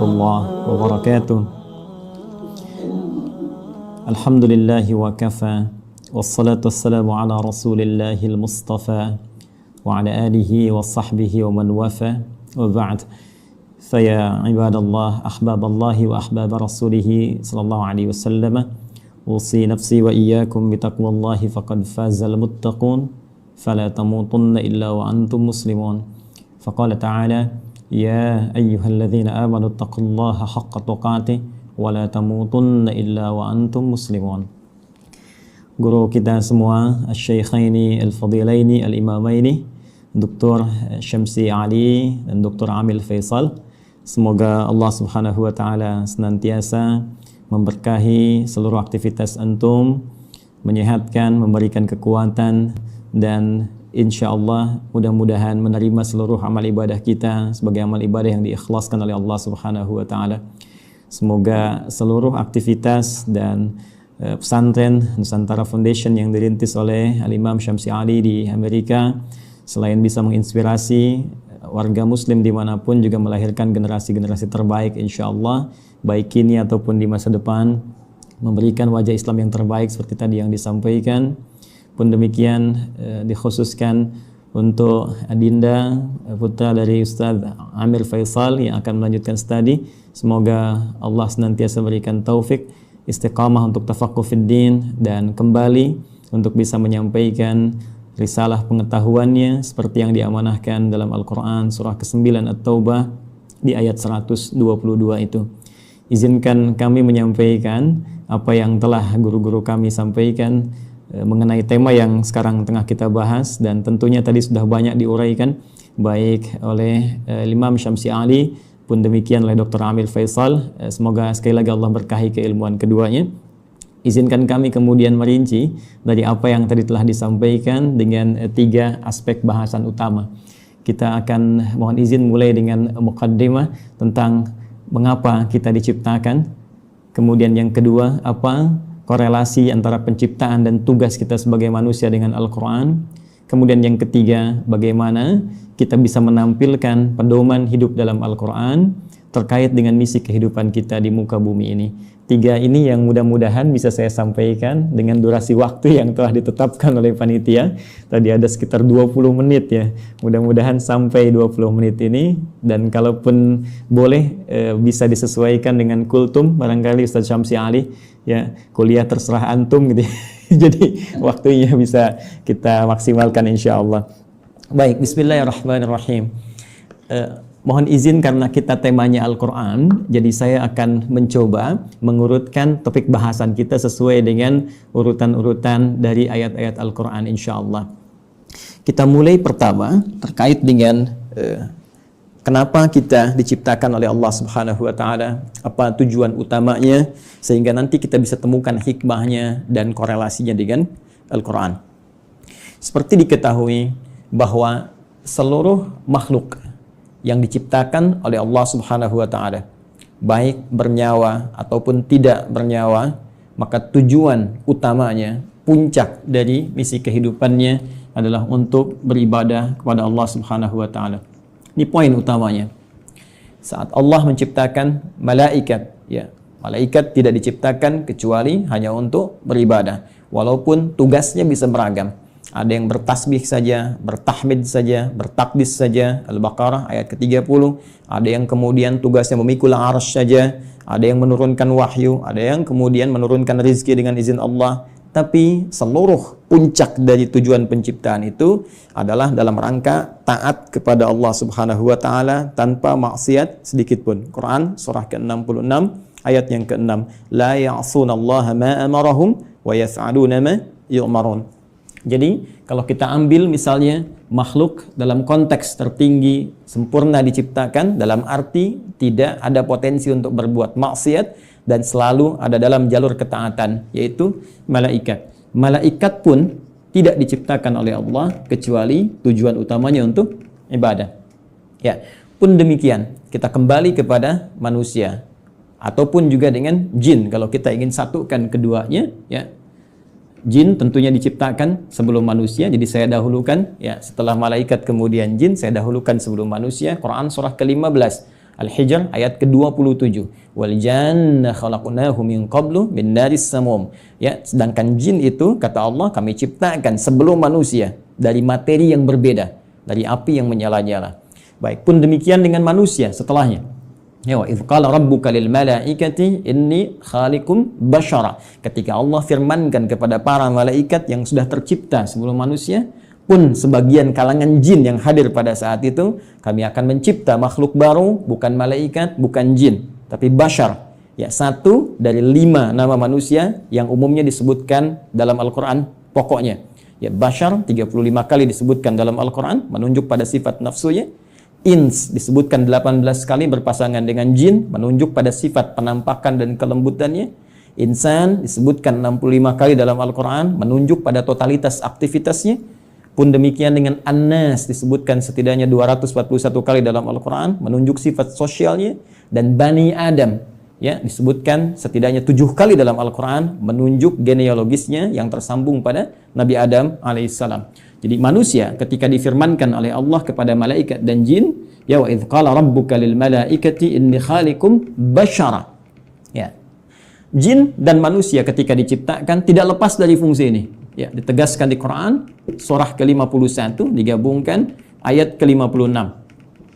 warahmatullahi wabarakatuh. Alhamdulillahi wa kafa, wassalatu wassalamu ala rasulillahil mustafa wa ala alihi wa sahbihi wa man wafa, wa ba'd. Faya ibadallah, ahbaballahi wa ahbab rasulihi sallallahu alaihi wasallam, usi nafsi wa iyyakum bitaqwallahi faqad fazal muttaqun, fala tamutunna illa wa antum muslimun. Faqala ta'ala, ya ayyuhalladzina amanu taqullaha haqqa tuqatih wa la tamutunna illa wa antum muslimun. Guru kita semua, Asy-Syaikhaini Al-Fadilaini Al-Imamaini, Dr. Syamsi Ali dan Dr. Amil Faisal. Semoga Allah Subhanahu wa taala senantiasa memberkahi seluruh aktivitas antum, menyehatkan, memberikan kekuatan, dan insyaallah mudah-mudahan menerima seluruh amal ibadah kita sebagai amal ibadah yang diikhlaskan oleh Allah Subhanahu wa taala. Semoga seluruh aktivitas dan pesantren Nusantara Foundation yang dirintis oleh Al-Imam Syamsi Ali di Amerika selain bisa menginspirasi warga muslim dimanapun, juga melahirkan generasi-generasi terbaik insyaallah, baik kini ataupun di masa depan, memberikan wajah Islam yang terbaik seperti tadi yang disampaikan. Pun demikian dikhususkan untuk Adinda, putra dari Ustaz Amir Faisal yang akan melanjutkan studi. Semoga Allah senantiasa berikan taufik, istiqamah untuk tafaqquh fid din, dan kembali untuk bisa menyampaikan risalah pengetahuannya seperti yang diamanahkan dalam Al-Quran surah ke-9 At-Taubah di ayat 122 itu. Izinkan kami menyampaikan apa yang telah guru-guru kami sampaikan mengenai tema yang sekarang tengah kita bahas, dan tentunya tadi sudah banyak diuraikan baik oleh Imam Syamsi Ali pun demikian oleh Dr. Amil Faisal. Semoga sekali lagi Allah berkahi keilmuan keduanya. Izinkan kami kemudian merinci dari apa yang tadi telah disampaikan dengan tiga aspek bahasan utama. Kita akan mohon izin mulai dengan muqaddimah tentang mengapa kita diciptakan. Kemudian yang kedua, apa korelasi antara penciptaan dan tugas kita sebagai manusia dengan Al-Quran. Kemudian yang ketiga, bagaimana kita bisa menampilkan pedoman hidup dalam Al-Quran terkait dengan misi kehidupan kita di muka bumi ini. Tiga ini yang mudah-mudahan bisa saya sampaikan dengan durasi waktu yang telah ditetapkan oleh panitia. Tadi ada sekitar 20 menit ya. Mudah-mudahan sampai 20 menit ini, dan kalaupun boleh bisa disesuaikan dengan kultum barangkali Ustaz Syamsi Ali ya, kuliah terserah antum gitu. Jadi waktunya bisa kita maksimalkan insyaallah. Baik, bismillahirrahmanirrahim. Mohon izin karena kita temanya Al-Quran, jadi saya akan mencoba mengurutkan topik bahasan kita sesuai dengan urutan-urutan dari ayat-ayat Al-Quran insyaallah. Kita mulai pertama terkait dengan kenapa kita diciptakan oleh Allah Subhanahu wa taala, apa tujuan utamanya, sehingga nanti kita bisa temukan hikmahnya dan korelasinya dengan Al-Quran. Seperti diketahui bahwa seluruh makhluk yang diciptakan oleh Allah Subhanahu wa taala, baik bernyawa ataupun tidak bernyawa, maka tujuan utamanya, puncak dari misi kehidupannya adalah untuk beribadah kepada Allah Subhanahu wa taala. Ini poin utamanya. Saat Allah menciptakan malaikat, ya, malaikat tidak diciptakan kecuali hanya untuk beribadah, walaupun tugasnya bisa beragam. Ada yang bertasbih saja, bertahmid saja, bertakdis saja, Al-Baqarah ayat ke-30. Ada yang kemudian tugasnya memikul arsy saja, ada yang menurunkan wahyu, ada yang kemudian menurunkan rizki dengan izin Allah. Tapi seluruh puncak dari tujuan penciptaan itu adalah dalam rangka taat kepada Allah Subhanahu wa taala tanpa maksiat sedikit pun. Quran surah ke-66 ayat yang ke-6. La ya'sunallaha ma amarahum wa yaf'aluna ma yu'marun. Jadi kalau kita ambil misalnya makhluk dalam konteks tertinggi, sempurna diciptakan dalam arti tidak ada potensi untuk berbuat maksiat dan selalu ada dalam jalur ketaatan, yaitu malaikat. Malaikat pun tidak diciptakan oleh Allah kecuali tujuan utamanya untuk ibadah. Ya, pun demikian kita kembali kepada manusia ataupun juga dengan jin kalau kita ingin satukan keduanya, ya. Jin tentunya diciptakan sebelum manusia, jadi saya dahulukan ya, setelah malaikat kemudian jin, saya dahulukan sebelum manusia. Quran surah ke-15 Al-Hijr ayat ke-27. Wal janna khalaqnahu min qablu min naris samum. Ya, sedangkan jin itu kata Allah kami ciptakan sebelum manusia dari materi yang berbeda, dari api yang menyala-nyala. Baik, pun demikian dengan manusia setelahnya. Ya, wa idz qala rabbuka lil malaikati inni khaliqum basyara. Ketika Allah firmankan kepada para malaikat yang sudah tercipta sebelum manusia, pun sebagian kalangan jin yang hadir pada saat itu, kami akan mencipta makhluk baru, bukan malaikat, bukan jin, tapi bashar. Ya, satu dari 5 nama manusia yang umumnya disebutkan dalam Al-Quran pokoknya. Ya, bashar 35 kali disebutkan dalam Al-Quran, menunjuk pada sifat nafsunya. Ins disebutkan 18 kali berpasangan dengan jin, menunjuk pada sifat penampakan dan kelembutannya. Insan disebutkan 65 kali dalam Al-Quran, menunjuk pada totalitas aktivitasnya. Pun demikian dengan An-Nas disebutkan setidaknya 241 kali dalam Al-Quran, menunjuk sifat sosialnya. Dan Bani Adam ya disebutkan setidaknya 7 kali dalam Al-Quran, menunjuk genealogisnya yang tersambung pada Nabi Adam alaihissalam. Jadi manusia ketika difirmankan oleh Allah kepada malaikat dan jin, ya wa idz qala rabbuka lil malaikati inni khaliqum basyara. Ya. Jin dan manusia ketika diciptakan tidak lepas dari fungsi ini. Ya, ditegaskan di Quran surah ke-51 digabungkan ayat ke-56.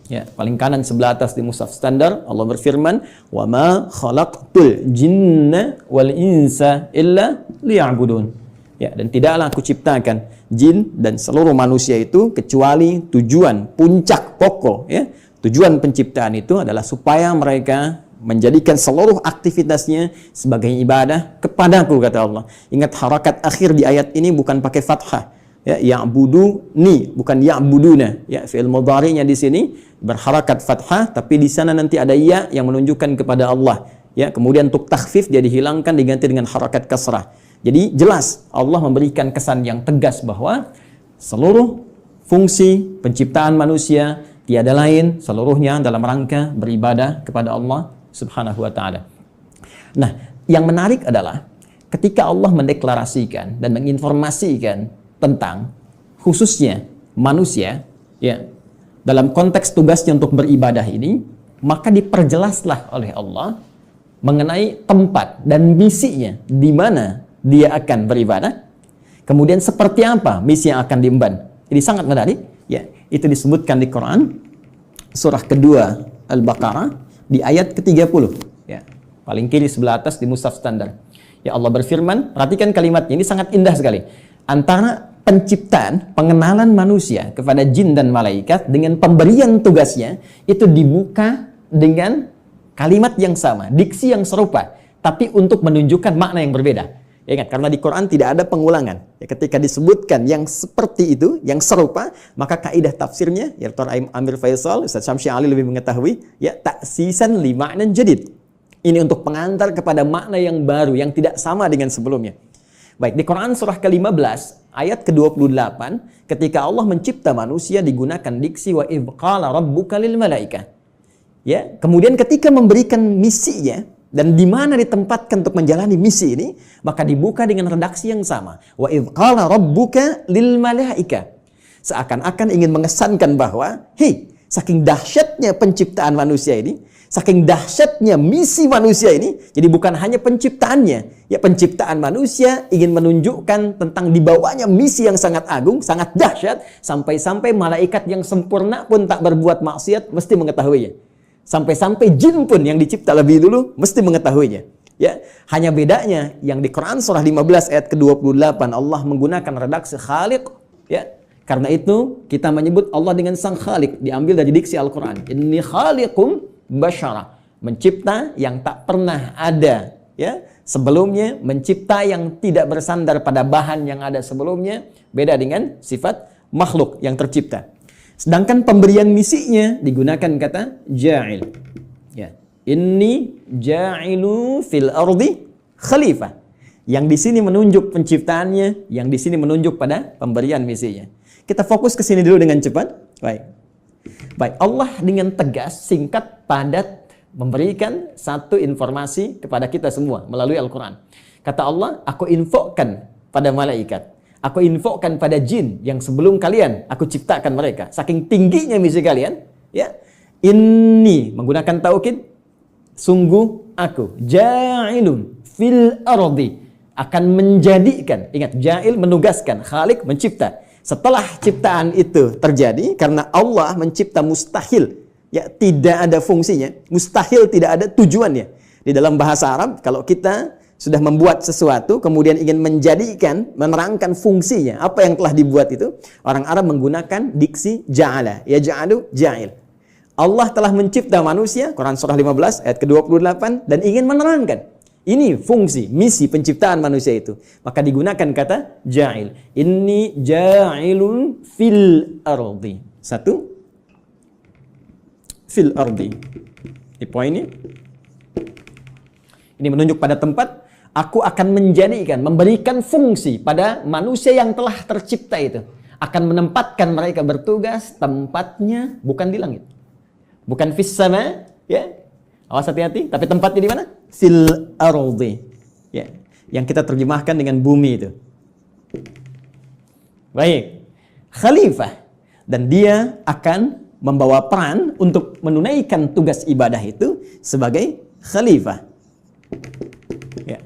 Ya, paling kanan sebelah atas di mushaf standar Allah berfirman, "Wa ma khalaqtul jinna wal insa illa liya'budun." Ya, dan tidaklah aku ciptakan jin dan seluruh manusia itu kecuali tujuan puncak pokok ya. Tujuan penciptaan itu adalah supaya mereka menjadikan seluruh aktivitasnya sebagai ibadah kepadaku, kata Allah. Ingat harakat akhir di ayat ini bukan pakai fathah. Ya, ya'buduni bukan ya'buduna. Ya, fi'il mudhari'nya di sini berharakat fathah, tapi di sana nanti ada ya yang menunjukkan kepada Allah. Ya, kemudian untuk takhfif dia dihilangkan diganti dengan harakat kasrah. Jadi jelas Allah memberikan kesan yang tegas bahwa seluruh fungsi penciptaan manusia tiada lain seluruhnya dalam rangka beribadah kepada Allah Subhanahu wa ta'ala. Nah, yang menarik adalah ketika Allah mendeklarasikan dan menginformasikan tentang khususnya manusia ya dalam konteks tugasnya untuk beribadah ini, maka diperjelaslah oleh Allah mengenai tempat dan misinya di mana dia akan beribadah. Kemudian seperti apa misi yang akan diemban. Jadi sangat menarik ya. Itu disebutkan di Quran surah kedua Al-Baqarah di ayat ke-30 ya, paling kiri sebelah atas di mushaf standar. Ya, Allah berfirman, perhatikan kalimatnya ini sangat indah sekali. Antara penciptaan, pengenalan manusia kepada jin dan malaikat dengan pemberian tugasnya itu dibuka dengan kalimat yang sama, diksi yang serupa, tapi untuk menunjukkan makna yang berbeda. Ya, ingat, karena di Quran tidak ada pengulangan. Ya, ketika disebutkan yang seperti itu, yang serupa, maka kaidah tafsirnya, ya Dr. Amir Faisal, Ustaz Syamsi Ali lebih mengetahui, ya taksisan li ma'nan jadid. Ini untuk pengantar kepada makna yang baru, yang tidak sama dengan sebelumnya. Baik, di Quran surah ke-15, ayat ke-28, ketika Allah mencipta manusia digunakan diksi wa idz qala rabbuka lil malaikah. Ya, kemudian ketika memberikan misinya, dan di mana ditempatkan untuk menjalani misi ini, maka dibuka dengan redaksi yang sama. Wa idz qala rabbuka lil malaika. Seakan-akan ingin mengesankan bahwa, hei, saking dahsyatnya penciptaan manusia ini, saking dahsyatnya misi manusia ini, jadi bukan hanya penciptaannya. Ya, penciptaan manusia ingin menunjukkan tentang dibawanya misi yang sangat agung, sangat dahsyat, sampai-sampai malaikat yang sempurna pun tak berbuat maksiat mesti mengetahuinya. Sampai-sampai jin pun yang dicipta lebih dulu mesti mengetahuinya. Ya, hanya bedanya yang di Quran surah 15 ayat ke-28 Allah menggunakan redaksi khaliq, ya. Karena itu kita menyebut Allah dengan sang khaliq diambil dari diksi Al-Qur'an. Inni khaliqum basyara, mencipta yang tak pernah ada, ya. Sebelumnya mencipta yang tidak bersandar pada bahan yang ada sebelumnya, beda dengan sifat makhluk yang tercipta. Sedangkan pemberian misinya digunakan kata ja'il. Ya. Inni ja'ilu fil ardi khalifah. Yang di sini menunjuk penciptaannya, yang di sini menunjuk pada pemberian misinya. Kita fokus ke sini dulu dengan cepat. Baik, Allah dengan tegas, singkat, padat memberikan satu informasi kepada kita semua melalui Al-Quran. Kata Allah, aku infokan pada malaikat. Aku infokan pada jin yang sebelum kalian aku ciptakan mereka. Saking tingginya misi kalian, ya. Inni menggunakan taukid, sungguh aku, ja'ilun fil ardi, akan menjadikan. Ingat, ja'il menugaskan, khalik mencipta. Setelah ciptaan itu terjadi, karena Allah mencipta mustahil, ya tidak ada fungsinya, mustahil tidak ada tujuannya. Di dalam bahasa Arab, kalau kita sudah membuat sesuatu, kemudian ingin menjadikan, menerangkan fungsinya, apa yang telah dibuat itu, orang Arab menggunakan diksi ja'ala, ya ja'alu ja'il. Allah telah mencipta manusia, Quran surah 15 ayat ke-28, dan ingin menerangkan ini fungsi, misi penciptaan manusia itu. Maka digunakan kata ja'il. Inni ja'ilun fil ardi. Satu, fil ardi. Di poin ini. Ini menunjuk pada tempat, aku akan menjadikan, memberikan fungsi pada manusia yang telah tercipta itu. Akan menempatkan mereka bertugas, tempatnya bukan di langit. Bukan fis sama, ya. Awas hati-hati, tapi tempatnya di mana? Fil ardi. Ya. Yang kita terjemahkan dengan bumi itu. Baik. Khalifah, dan dia akan membawa peran untuk menunaikan tugas ibadah itu sebagai khalifah. Ya.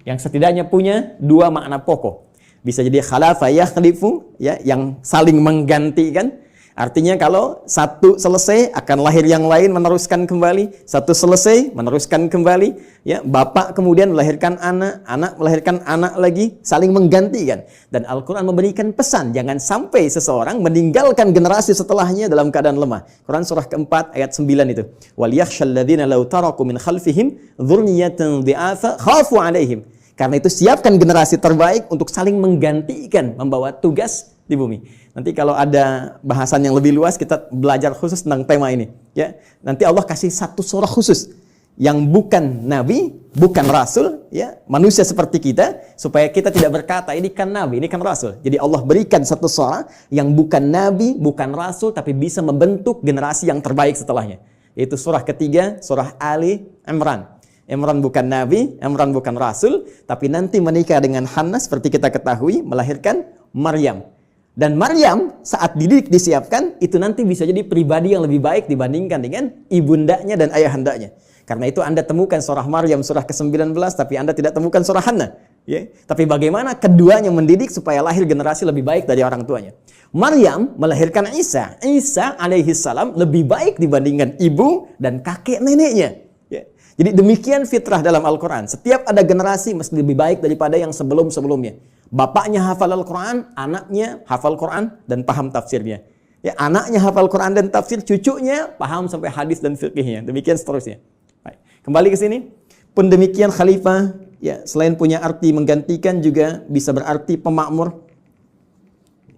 Yang setidaknya punya dua makna pokok. Bisa jadi khalafa yakhlifu, ya, yang saling menggantikan. Artinya kalau satu selesai akan lahir yang lain meneruskan kembali, satu selesai meneruskan kembali, ya, bapak kemudian melahirkan anak, anak melahirkan anak lagi, saling menggantikan. Dan Al-Qur'an memberikan pesan jangan sampai seseorang meninggalkan generasi setelahnya dalam keadaan lemah. Quran surah keempat ayat 9 itu. Wal yakhshal ladzina law taraku min khalfihim dzurriyyatan dhi'afa khafu 'alaihim. Karena itu siapkan generasi terbaik untuk saling menggantikan membawa tugas di bumi. Nanti kalau ada bahasan yang lebih luas, kita belajar khusus tentang tema ini. Ya, nanti Allah kasih satu surah khusus yang bukan nabi, bukan rasul, ya, manusia seperti kita, supaya kita tidak berkata ini kan nabi, ini kan rasul. Jadi Allah berikan satu surah yang bukan nabi, bukan rasul, tapi bisa membentuk generasi yang terbaik setelahnya. Yaitu surah ketiga, surah Ali Imran. Imran bukan nabi, Imran bukan rasul, tapi nanti menikah dengan Hannah seperti kita ketahui, melahirkan Maryam. Dan Maryam saat dididik disiapkan, itu nanti bisa jadi pribadi yang lebih baik dibandingkan dengan ibundanya dan ayahandanya. Karena itu Anda temukan surah Maryam surah ke-19, tapi Anda tidak temukan surah Hannah. Ya. Tapi bagaimana keduanya mendidik supaya lahir generasi lebih baik dari orang tuanya. Maryam melahirkan Isa. Isa alaihi salam lebih baik dibandingkan ibu dan kakek neneknya. Ya. Jadi demikian fitrah dalam Al-Quran. Setiap ada generasi mesti lebih baik daripada yang sebelum-sebelumnya. Bapaknya hafal Al-Quran, anaknya hafal Quran dan paham tafsirnya. Ya, anaknya hafal Quran dan tafsir, cucunya paham sampai hadis dan fiqihnya. Demikian seterusnya. Baik. Kembali ke sini. Pun demikian khalifah, ya, selain punya arti menggantikan juga bisa berarti pemakmur.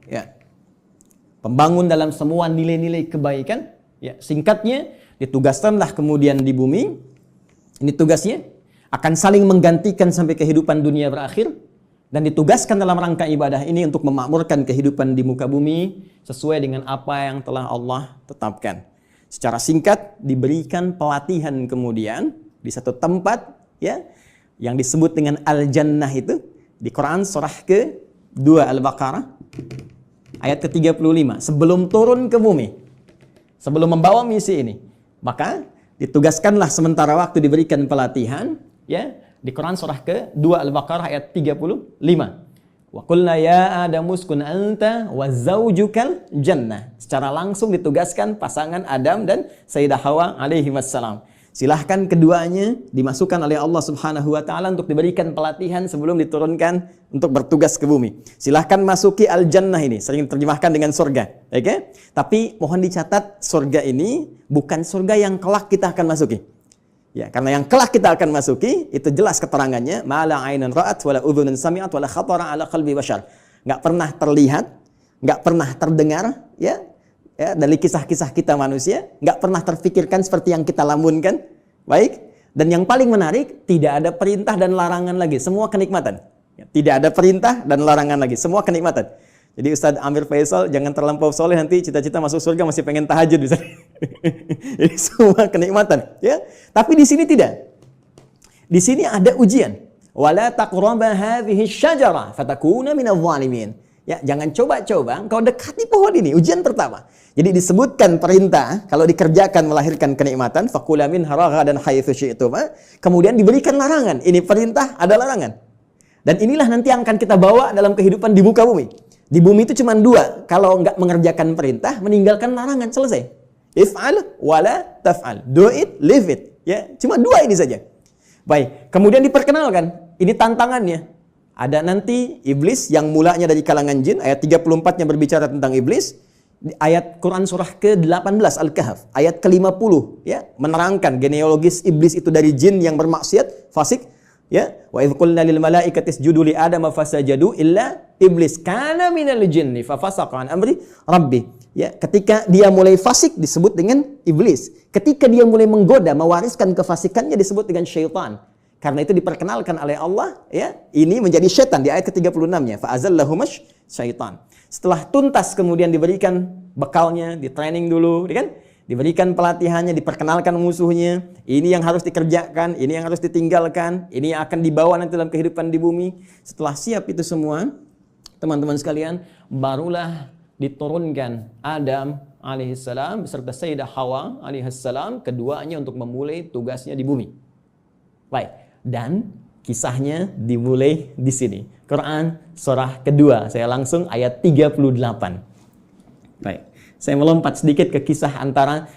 Ya. Pembangun dalam semua nilai-nilai kebaikan. Ya, singkatnya, ditugaskanlah kemudian di bumi. Ini tugasnya. Akan saling menggantikan sampai kehidupan dunia berakhir. Dan ditugaskan dalam rangka ibadah ini untuk memakmurkan kehidupan di muka bumi sesuai dengan apa yang telah Allah tetapkan. Secara singkat diberikan pelatihan kemudian di satu tempat, ya, yang disebut dengan Al-Jannah itu di Quran surah ke-2 Al-Baqarah ayat ke-35. Sebelum turun ke bumi, sebelum membawa misi ini, maka ditugaskanlah sementara waktu diberikan pelatihan, ya, di Quran surah ke-2 Al-Baqarah ayat 35. Wa qulna ya Adamu uskun anta wa zaujukal jannah. Secara langsung ditugaskan pasangan Adam dan Sayyidah Hawa alaihi wassalam. Silahkan keduanya dimasukkan oleh Allah Subhanahu wa taala untuk diberikan pelatihan sebelum diturunkan untuk bertugas ke bumi. Silahkan masuki al-jannah ini, sering terjemahkan dengan surga, oke? Okay? Tapi mohon dicatat, surga ini bukan surga yang kelak kita akan masuki. Ya, karena yang kelak kita akan masuki itu jelas keterangannya, mala ainan ra'at wala udhunun sami'at wala khatara ala qalbi bashar. Enggak pernah terlihat, enggak pernah terdengar, ya. Ya, dari kisah-kisah kita manusia, enggak pernah terfikirkan seperti yang kita lamunkan. Baik. Dan yang paling menarik, tidak ada perintah dan larangan lagi, semua kenikmatan. Ya, tidak ada perintah dan larangan lagi, semua kenikmatan. Jadi Ustadz Amir Faisal jangan terlampau soleh, nanti cita-cita masuk surga masih pengen tahajud misalnya. Jadi semua kenikmatan, ya. Tapi di sini tidak. Di sini ada ujian. Wala taqraba hadhihi syajarah fatakuna minadh dhalimin. Ya, jangan coba-coba engkau dekati pohon ini, ujian pertama. Jadi disebutkan perintah kalau dikerjakan melahirkan kenikmatan, fakula minha ragadan haitsu syi'tuma. Kemudian diberikan larangan. Ini perintah, ada larangan. Dan inilah nanti yang akan kita bawa dalam kehidupan di muka bumi. Di bumi itu cuma dua, kalau enggak mengerjakan perintah, meninggalkan larangan, selesai. If'al wala taf'al. Do it, leave it. Ya, cuma dua ini saja. Baik, kemudian diperkenalkan, ini tantangannya. Ada nanti iblis yang mulanya dari kalangan jin, ayat 34-nya berbicara tentang iblis. Ayat Quran surah ke-18 Al-Kahf, ayat ke-50 ya, menerangkan genealogis iblis itu dari jin yang bermaksiat, fasik ya. Wa idz qulna lil malaikati isjudu li adama fasajadu illa iblis kana minal jinni fa fasaqa an amri rabbi. Ya, ketika dia mulai fasik disebut dengan iblis. Ketika dia mulai menggoda, mewariskan kefasikannya disebut dengan syaitan. Karena itu diperkenalkan oleh Allah, ya, ini menjadi syaitan di ayat ke-36-nya. Fa'azallahumash syaitan. Setelah tuntas kemudian diberikan bekalnya, di training dulu, kan? Diberikan pelatihannya, diperkenalkan musuhnya. Ini yang harus dikerjakan, ini yang harus ditinggalkan, ini yang akan dibawa nanti dalam kehidupan di bumi. Setelah siap itu semua, teman-teman sekalian, barulah diturunkan Adam alaihissalam beserta Sayyidah Hawa alaihissalam, keduanya untuk memulai tugasnya di bumi. Baik. Dan kisahnya dimulai di sini. Quran surah kedua. Saya langsung ayat 38. Baik. Saya melompat sedikit ke kisah antara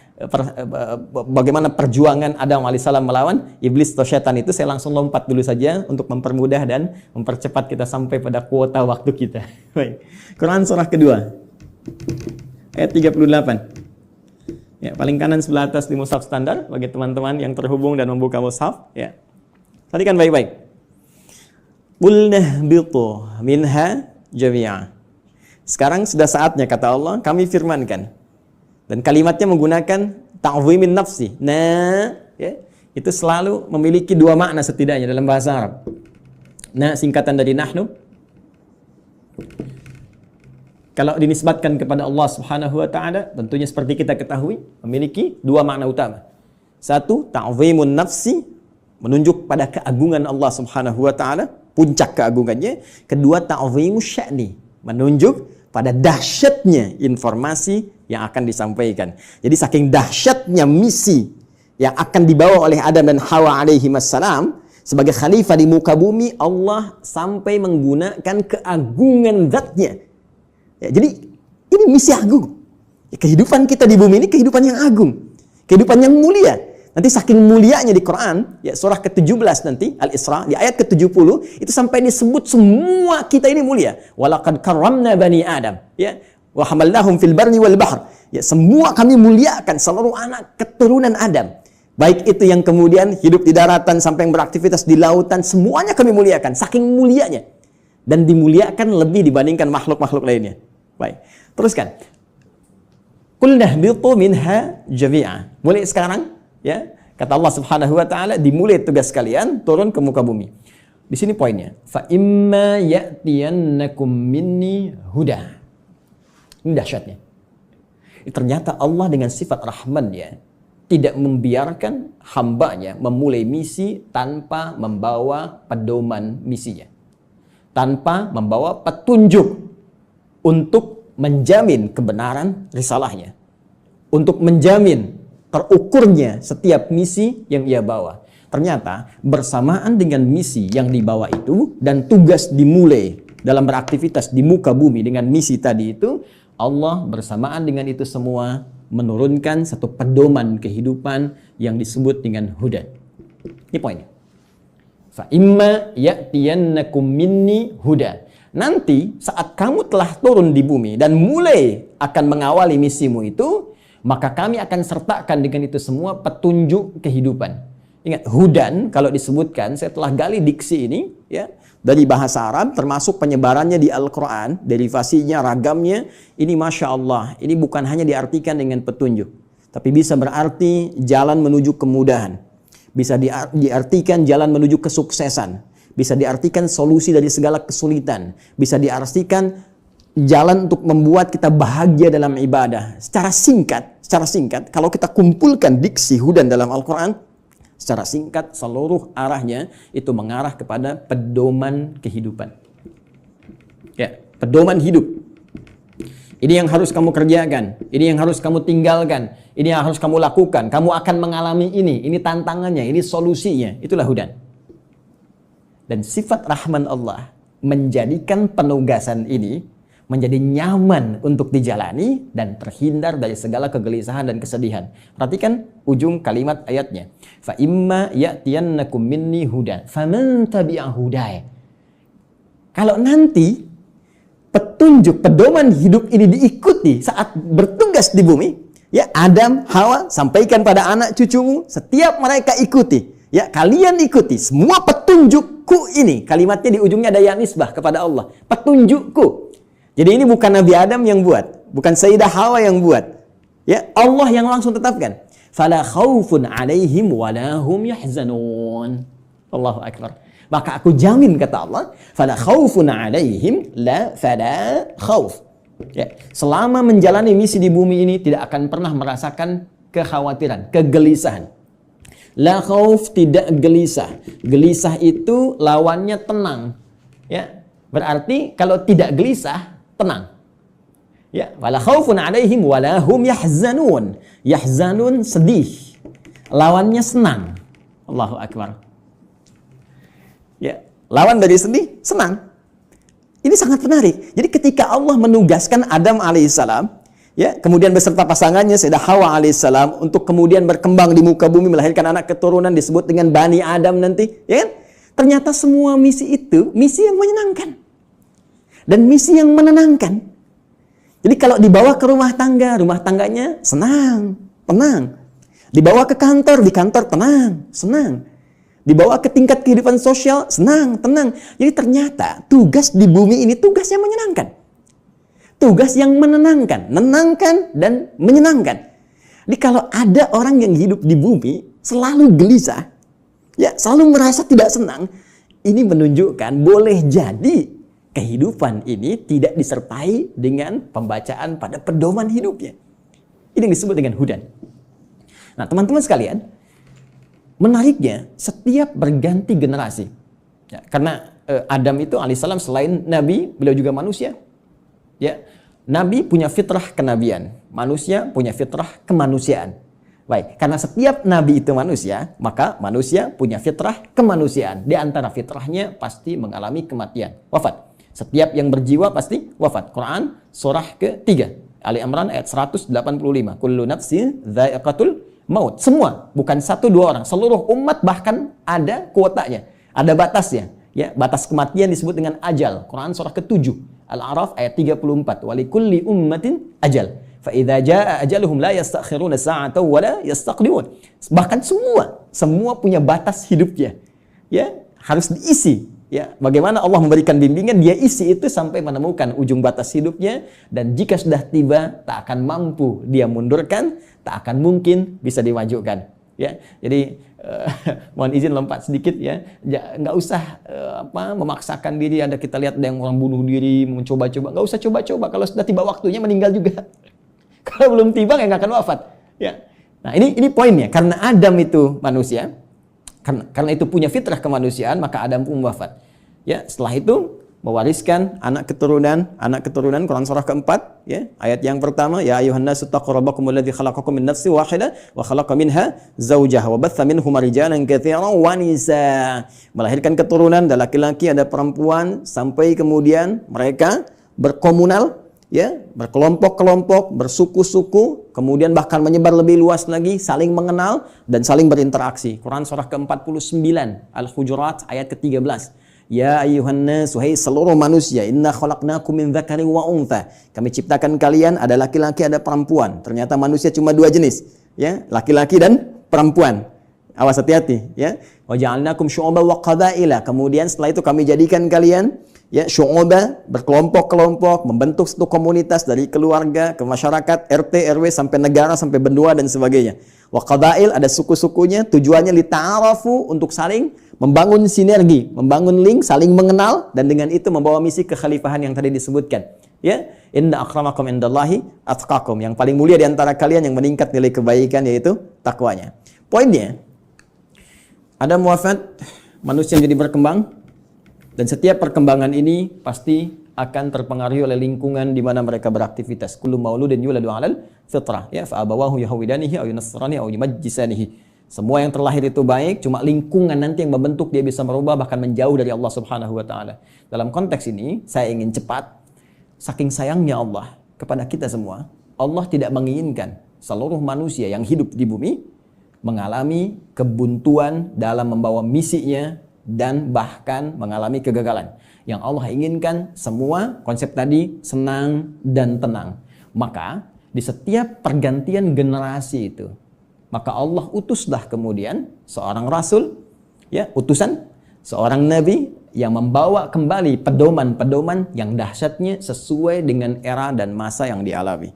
bagaimana perjuangan Adam alaihissalam melawan iblis atau syaitan itu. Saya langsung lompat dulu saja untuk mempermudah dan mempercepat kita sampai pada kuota waktu kita. Baik. Quran surah kedua. Ayat 38. Ya, paling kanan sebelah atas di mushaf standar bagi teman-teman yang terhubung dan membuka mushaf, ya. Perhatikan baik-baik. Qulna bitu minha jami'a. Sekarang sudah saatnya, kata Allah, kami firmankan. Dan kalimatnya menggunakan ta'zimin nafsi. Nah, ya, itu selalu memiliki dua makna setidaknya dalam bahasa Arab. Nah, singkatan dari nahnu. Kalau dinisbatkan kepada Allah Subhanahu wa taala, tentunya seperti kita ketahui, memiliki dua makna utama. Satu, ta'zimun nafsi, menunjuk pada keagungan Allah Subhanahu wa taala, puncak keagungannya. Kedua, ta'zimus sya'ni, menunjuk pada dahsyatnya informasi yang akan disampaikan. Jadi saking dahsyatnya misi yang akan dibawa oleh Adam dan Hawa alaihi wassalam sebagai khalifah di muka bumi, Allah sampai menggunakan keagungan zatnya. Ya, jadi ini misi agung. Ya, kehidupan kita di bumi ini kehidupan yang agung, kehidupan yang mulia. Nanti saking mulianya di Quran, ya surah ke-17 nanti, Al-Isra, di ayat ke-70, itu sampai disebut semua kita ini mulia. Walaqad karramna bani Adam, ya, wa hamalnahum fil barri wal bahr. Ya, semua kami muliakan seluruh anak keturunan Adam. Baik itu yang kemudian hidup di daratan sampai yang beraktivitas di lautan, semuanya kami muliakan, saking mulianya. Dan dimuliakan lebih dibandingkan makhluk-makhluk lainnya. Baik, teruskan. Qulna bitu minha jami'a. Mulai sekarang, ya, kata Allah Subhanahu wa taala, dimulai tugas kalian turun ke muka bumi. Di sini poinnya. Fa imma ya'tiyannakum minni huda. Ini dahsyatnya. Ternyata Allah dengan sifat Rahman, ya, tidak membiarkan hambanya memulai misi tanpa membawa pedoman misinya. Tanpa membawa petunjuk untuk menjamin kebenaran risalahnya. Untuk menjamin terukurnya setiap misi yang ia bawa. Ternyata bersamaan dengan misi yang dibawa itu dan tugas dimulai dalam beraktivitas di muka bumi dengan misi tadi itu, Allah bersamaan dengan itu semua menurunkan satu pedoman kehidupan yang disebut dengan huda. Ini poinnya. Fa imma ya'tiyannakum minni huda. Nanti saat kamu telah turun di bumi dan mulai akan mengawali misimu itu, maka kami akan sertakan dengan itu semua petunjuk kehidupan. Ingat, hudan kalau disebutkan, saya telah gali diksi ini, ya, dari bahasa Arab, termasuk penyebarannya di Al-Quran, derivasinya, ragamnya, ini Masya Allah, ini bukan hanya diartikan dengan petunjuk, tapi bisa berarti jalan menuju kemudahan, bisa diartikan jalan menuju kesuksesan, bisa diartikan solusi dari segala kesulitan, bisa diartikan jalan untuk membuat kita bahagia dalam ibadah. Secara singkat, kalau kita kumpulkan diksi hudan dalam Al-Quran, secara singkat seluruh arahnya itu mengarah kepada pedoman kehidupan. Ya, pedoman hidup. Ini yang harus kamu kerjakan, ini yang harus kamu tinggalkan, ini yang harus kamu lakukan. Kamu akan mengalami ini tantangannya, ini solusinya. Itulah hudan. Dan sifat rahman Allah menjadikan penugasan ini menjadi nyaman untuk dijalani dan terhindar dari segala kegelisahan dan kesedihan. Perhatikan ujung kalimat ayatnya. Fa imma ya'tiyannakum minni hudan faman tabi'a hudaya. Kalau nanti petunjuk, pedoman hidup ini diikuti saat bertugas di bumi, ya Adam, Hawa, sampaikan pada anak cucumu, setiap mereka ikuti, ya kalian ikuti semua petunjukku ini. Kalimatnya di ujungnya ada ya nisbah kepada Allah. Petunjukku. Jadi ini bukan Nabi Adam yang buat, bukan Sayyidah Hawa yang buat. Ya, Allah yang langsung tetapkan. Fala khaufun 'alaihim wa la hum yahzanun. Allahu akbar. Maka aku jamin kata Allah, fala khaufun 'alaihim la fala khauf. Ya, selama menjalani misi di bumi ini tidak akan pernah merasakan kekhawatiran, kegelisahan. La khauf, tidak gelisah. Gelisah itu lawannya tenang. Ya, berarti kalau tidak gelisah tenang. Ya, wala khaufun 'alaihim wala hum yahzanun. Yahzanun sedih. Lawannya senang. Allahu akbar. Ya, lawan dari sedih senang. Ini sangat menarik. Jadi ketika Allah menugaskan Adam alaihissalam, ya, kemudian beserta pasangannya Sayyidah Hawa alaihissalam untuk kemudian berkembang di muka bumi melahirkan anak keturunan disebut dengan Bani Adam nanti, ya kan? Ternyata semua misi itu misi yang menyenangkan. Dan misi yang menenangkan. Jadi kalau dibawa ke rumah tangganya senang, tenang. Dibawa ke kantor, di kantor tenang, senang. Dibawa ke tingkat kehidupan sosial, senang, tenang. Jadi ternyata tugas di bumi ini tugas yang menyenangkan. Tugas yang menenangkan, menenangkan dan menyenangkan. Jadi kalau ada orang yang hidup di bumi selalu gelisah, ya selalu merasa tidak senang, ini menunjukkan boleh jadi kehidupan ini tidak disertai dengan pembacaan pada pedoman hidupnya. Ini yang disebut dengan hudan. Nah, teman-teman sekalian, menariknya setiap berganti generasi. Ya, karena Adam itu alaihissalam selain nabi, beliau juga manusia. Ya, nabi punya fitrah kenabian, manusia punya fitrah kemanusiaan. Baik, karena setiap nabi itu manusia, maka manusia punya fitrah kemanusiaan. Di antara fitrahnya pasti mengalami kematian, wafat. Setiap yang berjiwa pasti wafat. Quran surah ke-3 Ali Imran ayat 185. Kullu nafsin dha'iqatul maut. Semua, bukan satu dua orang, seluruh umat bahkan ada kuotanya, ada batasnya. Ya, batas kematian disebut dengan ajal. Quran surah ke-7 Al-A'raf ayat 34. Walikulli ummatin ajal. Fa idza jaa ajaluhum la yastakhiruna sa'atan wa la yastaqdimun. Bahkan semua punya batas hidupnya. Ya, harus diisi. Ya, bagaimana Allah memberikan bimbingan, dia isi itu sampai menemukan ujung batas hidupnya, dan jika sudah tiba tak akan mampu dia mundurkan, tak akan mungkin bisa dimajukan. Ya, jadi mohon izin lompat sedikit ya, nggak usah memaksakan diri. Ada kita lihat ada yang orang bunuh diri, mencoba-coba, nggak usah coba-coba. Kalau sudah tiba waktunya meninggal juga. Kalau belum tiba ya nggak akan wafat. Ya, nah ini poinnya. Karena Adam itu manusia. Karena itu punya fitrah kemanusiaan, maka Adam pun wafat. Ya, setelah itu mewariskan anak keturunan Quran surah ke-4 ya, ayat yang pertama, ya ayuhan nasu taqu rabbakumul ladzi khalaqakum min nafsin wahidah wa khalaqa minha zawjaha wa batha minhuma rijalan katsiran wa nisaa. Melahirkan keturunan, ada laki-laki ada perempuan, sampai kemudian mereka berkomunal, ya, berkelompok-kelompok, bersuku-suku, kemudian bahkan menyebar lebih luas lagi, saling mengenal dan saling berinteraksi. Quran surah ke-49 Al-Hujurat ayat ke-13. Ya ayyuhan nas, wahai seluruh manusia, inna khalaqnakum min dzakarin wa untha. Kami ciptakan kalian ada laki-laki ada perempuan. Ternyata manusia cuma dua jenis, ya, laki-laki dan perempuan. Awas, hati-hati, ya. Wa ja'alnakum syu'uban wa qabaila. Kemudian setelah itu kami jadikan kalian, ya, syu'uba, berkelompok-kelompok, membentuk satu komunitas dari keluarga ke masyarakat, RT, RW sampai negara sampai benua dan sebagainya. Wa qabail, ada suku-sukunya, tujuannya lita'arafu, untuk saling membangun sinergi, membangun link, saling mengenal, dan dengan itu membawa misi kekhalifahan yang tadi disebutkan. Ya, inna akramakum indallahi atqakum. Yang paling mulia di antara kalian yang meningkat nilai kebaikan yaitu takwanya. Poinnya, Adam wafat, manusia menjadi berkembang, dan setiap perkembangan ini pasti akan terpengaruhi oleh lingkungan di mana mereka beraktivitas. Kullu mauludin yuladu 'alal fitrah, ya fa abawahu yahwidanihi aw yunasrani aw yumajjisanihi. Semua yang terlahir itu baik, cuma lingkungan nanti yang membentuk dia bisa merubah bahkan menjauh dari Allah Subhanahu wa taala. Dalam konteks ini, saya ingin cepat, saking sayangnya Allah kepada kita semua, Allah tidak menginginkan seluruh manusia yang hidup di bumi mengalami kebuntuan dalam membawa misinya dan bahkan mengalami kegagalan. Yang Allah inginkan semua konsep tadi senang dan tenang. Maka di setiap pergantian generasi itu, maka Allah utuslah kemudian seorang rasul, ya, utusan, seorang nabi yang membawa kembali pedoman-pedoman yang dahsyatnya sesuai dengan era dan masa yang dialami.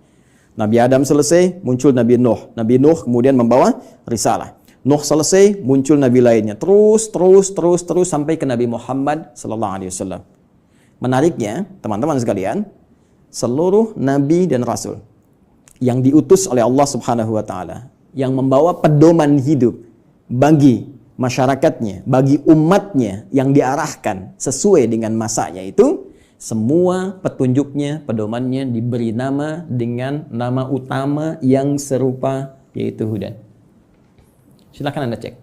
Nabi Adam selesai, muncul Nabi Nuh. Nabi Nuh kemudian membawa risalah. Nuh selesai, muncul nabi lainnya. Terus sampai ke Nabi Muhammad sallallahu alaihi wasallam. Menariknya, teman-teman sekalian, seluruh nabi dan rasul yang diutus oleh Allah Subhanahu wa taala, yang membawa pedoman hidup bagi masyarakatnya, bagi umatnya yang diarahkan sesuai dengan masanya itu, semua petunjuknya, pedomannya diberi nama dengan nama utama yang serupa, yaitu Hudan. Silakan Anda cek.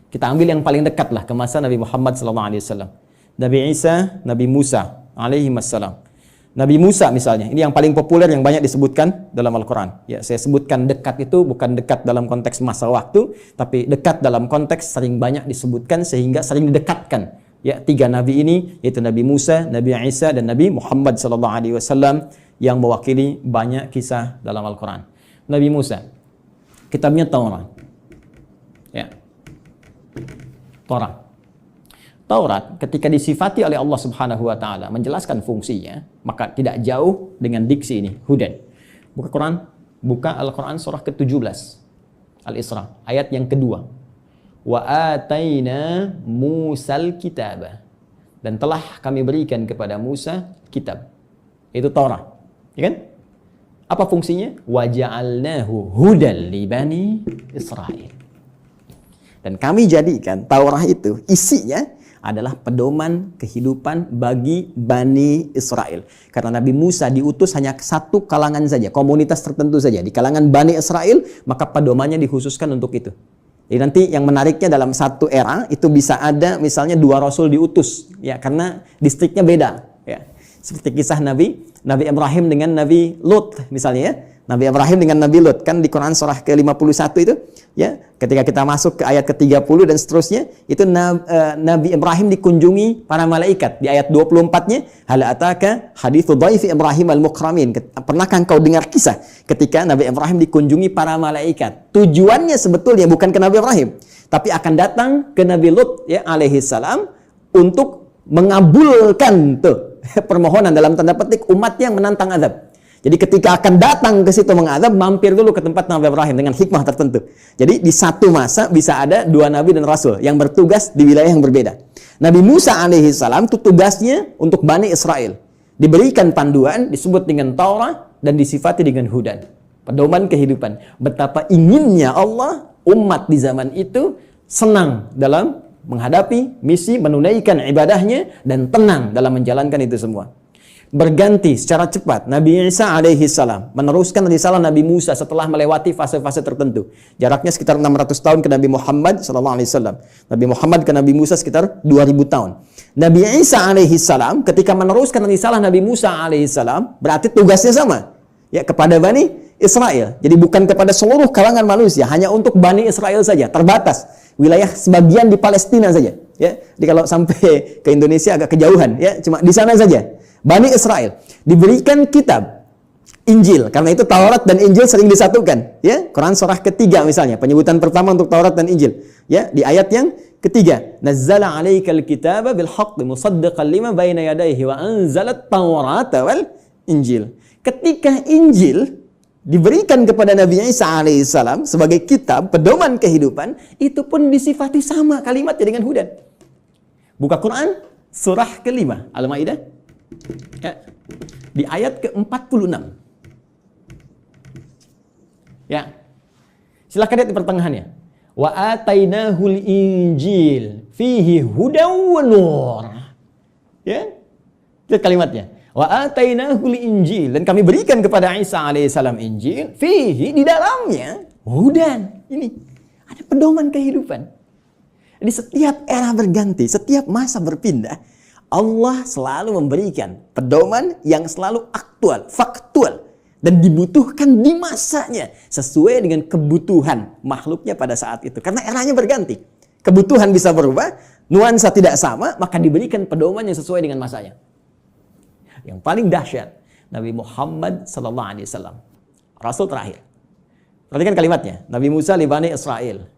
Kita ambil yang paling dekat lah ke masa Nabi Muhammad SAW. Nabi Isa, Nabi Musa alaihi wassalam. Nabi Musa misalnya, ini yang paling populer yang banyak disebutkan dalam Al-Quran. Ya, saya sebutkan dekat itu bukan dekat dalam konteks masa waktu, tapi dekat dalam konteks sering banyak disebutkan sehingga sering didekatkan. Ya, tiga nabi ini yaitu Nabi Musa, Nabi Isa dan Nabi Muhammad SAW yang mewakili banyak kisah dalam Al-Quran. Nabi Musa, kitabnya Taurat. Ya. Taurat ketika disifati oleh Allah Subhanahu wa taala menjelaskan fungsinya, maka tidak jauh dengan diksi ini, Hudan. Buka Al-Quran surah ke-17 Al-Isra, ayat yang kedua. Wa ataina Musal kitaba. Dan telah kami berikan kepada Musa kitab. Itu Taurat. Ya kan? Apa fungsinya? Wa ja'alnahu hudan li bani Israil. Dan kami jadikan Taurat itu isinya adalah pedoman kehidupan bagi Bani Israel. Karena Nabi Musa diutus hanya satu kalangan saja, komunitas tertentu saja. Di kalangan Bani Israel, maka pedomannya dikhususkan untuk itu. Jadi nanti yang menariknya dalam satu era, itu bisa ada misalnya 2 rasul diutus. Ya, karena distriknya beda. Ya. Seperti kisah Nabi Ibrahim dengan Nabi Lut misalnya ya. Nabi Ibrahim dengan Nabi Lut, kan di Quran surah ke-51 itu, ya, ketika kita masuk ke ayat ke-30 dan seterusnya, itu Nabi Ibrahim dikunjungi para malaikat. Di ayat 24-nya, hal ataka hadithu dhaifi Ibrahim al-mukramin. Pernahkah engkau dengar kisah ketika Nabi Ibrahim dikunjungi para malaikat? Tujuannya sebetulnya bukan ke Nabi Ibrahim, tapi akan datang ke Nabi Lut, ya, alaihi salam, untuk mengabulkan tuh permohonan dalam tanda petik umat yang menantang azab. Jadi ketika akan datang ke situ mengadab, mampir dulu ke tempat Nabi Ibrahim dengan hikmah tertentu. Jadi di satu masa bisa ada 2 nabi dan rasul yang bertugas di wilayah yang berbeda. Nabi Musa alaihi salam itu tugasnya untuk Bani Israel. Diberikan panduan, disebut dengan Taurat dan disifati dengan Hudan. Pedoman kehidupan. Betapa inginnya Allah umat di zaman itu senang dalam menghadapi misi, menunaikan ibadahnya dan tenang dalam menjalankan itu semua. Berganti secara cepat Nabi Isa alaihi salam meneruskan risalah Nabi Musa setelah melewati fase-fase tertentu. Jaraknya sekitar 600 tahun ke Nabi Muhammad sallallahu alaihi wasallam. Nabi Muhammad ke Nabi Musa sekitar 2000 tahun. Nabi Isa alaihi salam ketika meneruskan risalah Nabi Musa alaihi salam berarti tugasnya sama, ya, kepada Bani Israel. Jadi bukan kepada seluruh kalangan manusia, hanya untuk Bani Israel saja, terbatas. Wilayah sebagian di Palestina saja, ya. Jadi kalau sampai ke Indonesia agak kejauhan, ya, cuma di sana saja. Bani Israel diberikan kitab Injil, karena itu Taurat dan Injil sering disatukan, ya. Quran surah ketiga misalnya, penyebutan pertama untuk Taurat dan Injil, ya, di ayat yang ketiga, nazzala 'alaikal kitaba bil haqqi musaddiqan lima baina yadayhi wa anzalat Taurata wal Injil. Ketika Injil diberikan kepada Nabi Isa alaihissalam sebagai kitab pedoman kehidupan, itu pun disifati sama kalimatnya dengan Hudan. Buka Quran surah ke-5 Al-Maidah, ya, di ayat ke-46. Ya. Silakan lihat di pertengahannya. Wa atainahul injil fihi hudaw wa nur. Ya. Lihat kalimatnya. Wa atainahul injil, dan kami berikan kepada Isa alaihissalam Injil, fihi, di dalamnya hudan. Ini ada pedoman kehidupan. Di setiap era berganti, setiap masa berpindah, Allah selalu memberikan pedoman yang selalu aktual, faktual, dan dibutuhkan di masanya sesuai dengan kebutuhan makhluknya pada saat itu. Karena eranya berganti, kebutuhan bisa berubah, nuansa tidak sama, maka diberikan pedoman yang sesuai dengan masanya. Yang paling dahsyat, Nabi Muhammad SAW, Rasul terakhir. Perhatikan kalimatnya. Nabi Musa li Bani Israel,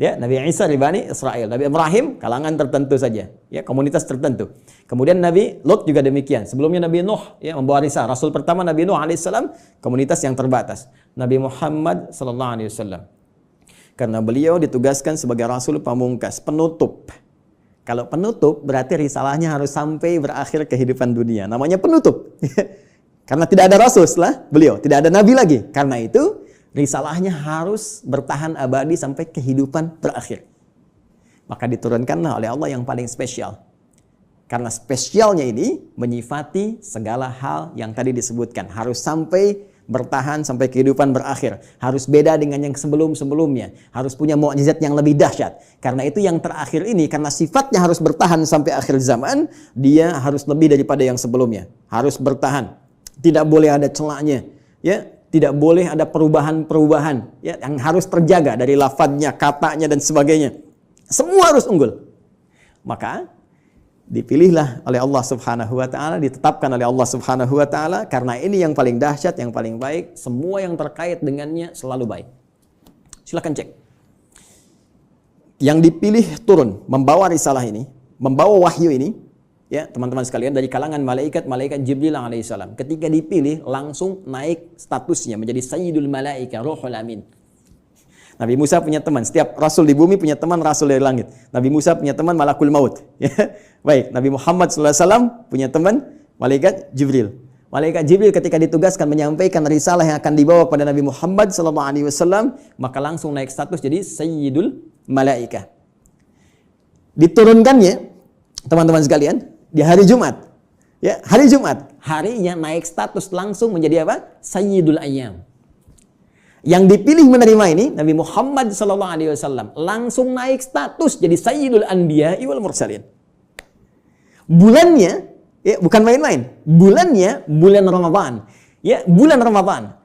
ya, Nabi Isa li Bani Israel, Nabi Ibrahim kalangan tertentu saja, ya, komunitas tertentu. Kemudian Nabi Lot juga demikian. Sebelumnya Nabi Nuh, ya, membawa risalah. Rasul pertama Nabi Nuh alaihissalam, komunitas yang terbatas. Nabi Muhammad SAW, karena beliau ditugaskan sebagai Rasul pamungkas, penutup. Kalau penutup berarti risalahnya harus sampai berakhir kehidupan dunia. Namanya penutup. Karena tidak ada Rasul setelah beliau, tidak ada Nabi lagi. Karena itu risalahnya harus bertahan abadi sampai kehidupan berakhir. Maka diturunkanlah oleh Allah yang paling spesial. Karena spesialnya ini menyifati segala hal yang tadi disebutkan. Harus sampai bertahan sampai kehidupan berakhir. Harus beda dengan yang sebelum-sebelumnya. Harus punya mukjizat yang lebih dahsyat. Karena itu yang terakhir ini, karena sifatnya harus bertahan sampai akhir zaman, dia harus lebih daripada yang sebelumnya. Harus bertahan. Tidak boleh ada celahnya. Ya, tidak boleh ada perubahan-perubahan, ya, yang harus terjaga dari lafadznya, katanya, dan sebagainya. Semua harus unggul. Maka dipilihlah oleh Allah Subhanahu wa taala, ditetapkan oleh Allah Subhanahu wa taala, karena ini yang paling dahsyat, yang paling baik, semua yang terkait dengannya selalu baik. Silakan cek. Yang dipilih turun membawa risalah ini, membawa wahyu ini, ya, teman-teman sekalian, dari kalangan malaikat Jibril alaihissalam. Ketika dipilih langsung naik statusnya menjadi Sayyidul Malaika, Ruhul Amin. Nabi Musa punya teman, setiap rasul di bumi punya teman rasul dari langit. Nabi Musa punya teman Malakul Maut. Ya. Baik, Nabi Muhammad SAW punya teman malaikat Jibril. Malaikat Jibril ketika ditugaskan menyampaikan risalah yang akan dibawa pada Nabi Muhammad SAW, maka langsung naik status jadi Sayyidul Malaika. Diturunkannya, teman-teman sekalian, di hari Jumat. Ya, hari Jumat, harinya naik status langsung menjadi apa? Sayyidul Ayyam. Yang dipilih menerima ini Nabi Muhammad SAW langsung naik status jadi Sayyidul Anbiya wal Mursalin. Bulannya, ya, bukan main-main. Bulannya bulan Ramadan. Ya, bulan Ramadan.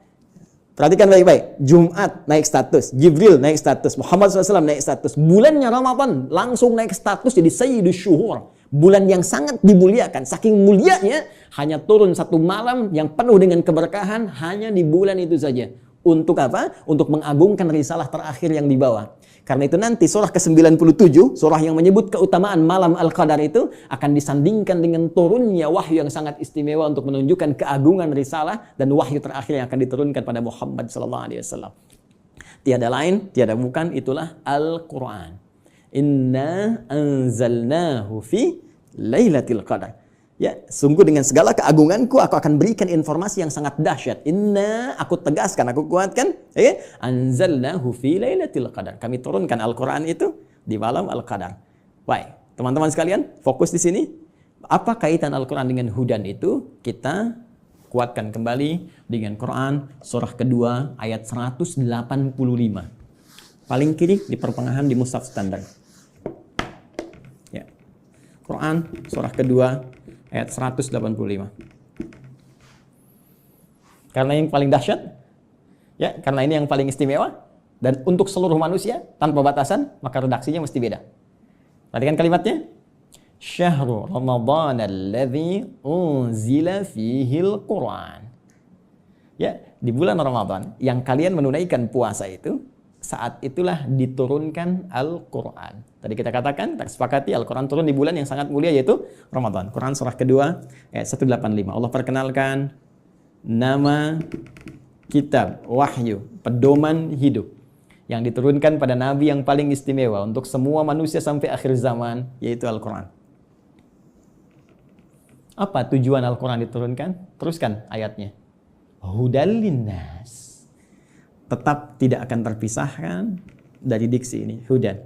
Perhatikan baik-baik. Jumat naik status, Jibril naik status, Muhammad SAW naik status. Bulannya Ramadan langsung naik status jadi Sayyidul Syuhur. Bulan yang sangat dimuliakan. Saking mulianya, hanya turun satu malam yang penuh dengan keberkahan hanya di bulan itu saja. Untuk apa? Untuk mengagungkan risalah terakhir yang dibawa. Karena itu nanti surah ke-97, surah yang menyebut keutamaan malam Al-Qadar itu akan disandingkan dengan turunnya wahyu yang sangat istimewa untuk menunjukkan keagungan risalah dan wahyu terakhir yang akan diturunkan pada Muhammad SAW. Tiada lain, tiada bukan, itulah Al-Quran. Inna anzalnahu fi Lailatul Qadar. Ya, sungguh dengan segala keagunganku aku akan berikan informasi yang sangat dahsyat. Inna, aku tegaskan, aku kuatkan, ya, anzalnahu fi Lailatul Qadar. Kami turunkan Al-Qur'an itu di malam Al-Qadar. Baik, teman-teman sekalian, fokus di sini. Apa kaitan Al-Qur'an dengan hudan itu? Kita kuatkan kembali dengan Quran surah kedua ayat 185. Paling kiri di pertengahan di mushaf standar. Ya. Quran surah kedua ayat 185. Karena yang paling dahsyat, ya, karena ini yang paling istimewa, dan untuk seluruh manusia tanpa batasan, maka redaksinya mesti beda. Perhatikan kalimatnya. Syahrul Ramadan alladzi unzila fihil Quran. Ya, di bulan Ramadan yang kalian menunaikan puasa itu, saat itulah diturunkan Al-Quran. Tadi kita katakan, kita sepakati Al-Quran turun di bulan yang sangat mulia yaitu Ramadan. Quran surah kedua ayat 185. Allah perkenalkan nama kitab, wahyu, pedoman hidup yang diturunkan pada Nabi yang paling istimewa untuk semua manusia sampai akhir zaman, yaitu Al-Quran. Apa tujuan Al-Quran diturunkan? Teruskan ayatnya. Hudal linnas. Tetap tidak akan terpisahkan dari diksi ini, hudan.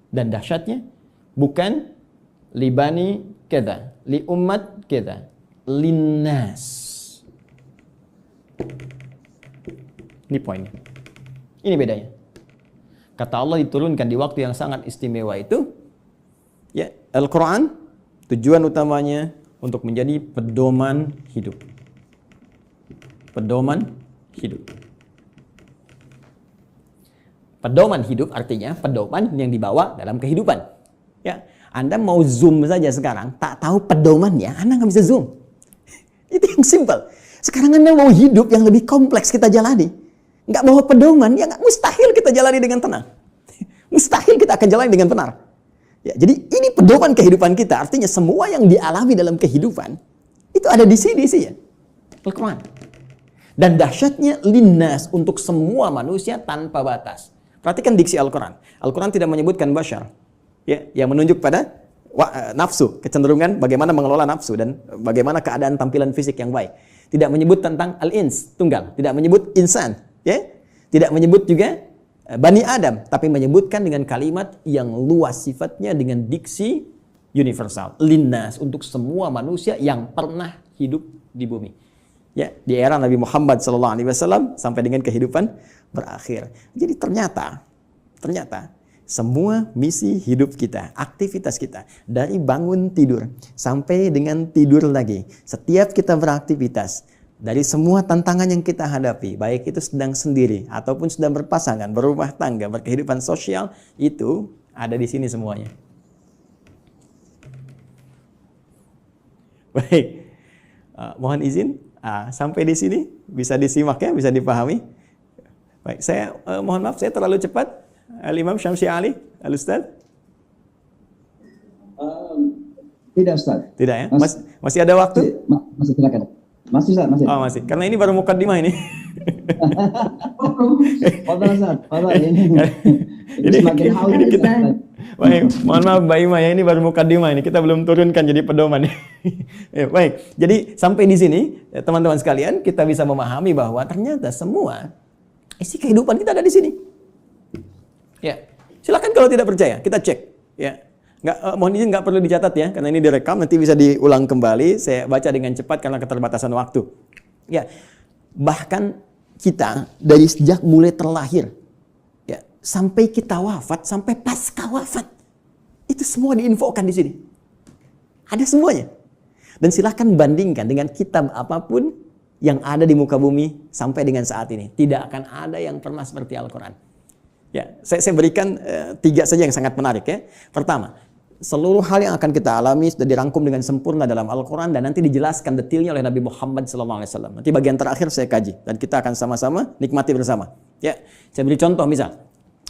Dan dahsyatnya bukan libani kita, li umat kita, linnas. Ini poinnya. Ini bedanya. Kata Allah diturunkan di waktu yang sangat istimewa itu, ya, Al-Quran tujuan utamanya untuk menjadi pedoman hidup. Pedoman hidup. Pedoman hidup artinya pedoman yang dibawa dalam kehidupan. Ya, Anda mau zoom saja sekarang, tak tahu pedomannya, Anda nggak bisa zoom. Itu yang simple. Sekarang Anda mau hidup yang lebih kompleks kita jalani, nggak bawa pedoman, ya nggak, mustahil kita jalani dengan tenang. Mustahil kita akan jalani dengan benar. Ya, jadi ini pedoman kehidupan kita. Artinya semua yang dialami dalam kehidupan itu ada di sini sih ya, Al-Quran. Dan dahsyatnya linnas, untuk semua manusia tanpa batas. Perhatikan diksi Al-Quran. Al-Quran tidak menyebutkan bashar, ya, yang menunjuk pada nafsu, kecenderungan bagaimana mengelola nafsu dan bagaimana keadaan tampilan fisik yang baik. Tidak menyebut tentang al-ins, tunggal. Tidak menyebut insan, ya. Tidak menyebut juga Bani Adam, tapi menyebutkan dengan kalimat yang luas sifatnya dengan diksi universal. Linnas, untuk semua manusia yang pernah hidup di bumi. Ya, di era Nabi Muhammad SAW sampai dengan kehidupan berakhir. Jadi ternyata semua misi hidup kita, aktivitas kita, dari bangun tidur sampai dengan tidur lagi, setiap kita beraktivitas, dari semua tantangan yang kita hadapi, baik itu sedang sendiri ataupun sedang berpasangan, berumah tangga, berkehidupan sosial, itu ada di sini semuanya. Baik, mohon izin sampai di sini bisa disimak ya, bisa dipahami. Baik, saya mohon maaf saya terlalu cepat. Al-Imam Syamsi Ali, Al-Ustaz. Tidak, Ustaz. Tidak ya? Masih ada waktu? Masih silakan. Masih, Ustaz, masih. Oh, masih. Karena ini baru mukaddimah ini. Fadhal, Ustaz. Fadhal ini. Ini semakin haus kita. Baik, mohon maaf Mbak Ima ya, ini baru mukaddimah ini. Kita belum turunkan jadi pedoman. Ya, baik. Jadi sampai di sini teman-teman sekalian, kita bisa memahami bahwa ternyata semua isi kehidupan kita ada di sini. Ya, silakan kalau tidak percaya, kita cek. Ya, mohon izin nggak perlu dicatat ya, karena ini direkam, nanti bisa diulang kembali. Saya baca dengan cepat karena keterbatasan waktu. Ya, bahkan kita dari sejak mulai terlahir, ya, sampai kita wafat, sampai pasca wafat, itu semua diinfokan di sini. Ada semuanya. Dan silakan bandingkan dengan kitab apapun yang ada di muka bumi sampai dengan saat ini. Tidak akan ada yang pernah seperti Al-Quran. Ya, saya berikan 3 saja yang sangat menarik ya. Pertama, seluruh hal yang akan kita alami sudah dirangkum dengan sempurna dalam Al-Quran dan nanti dijelaskan detailnya oleh Nabi Muhammad SAW. Nanti bagian terakhir saya kaji dan kita akan sama-sama nikmati bersama. Ya, saya beri contoh misal,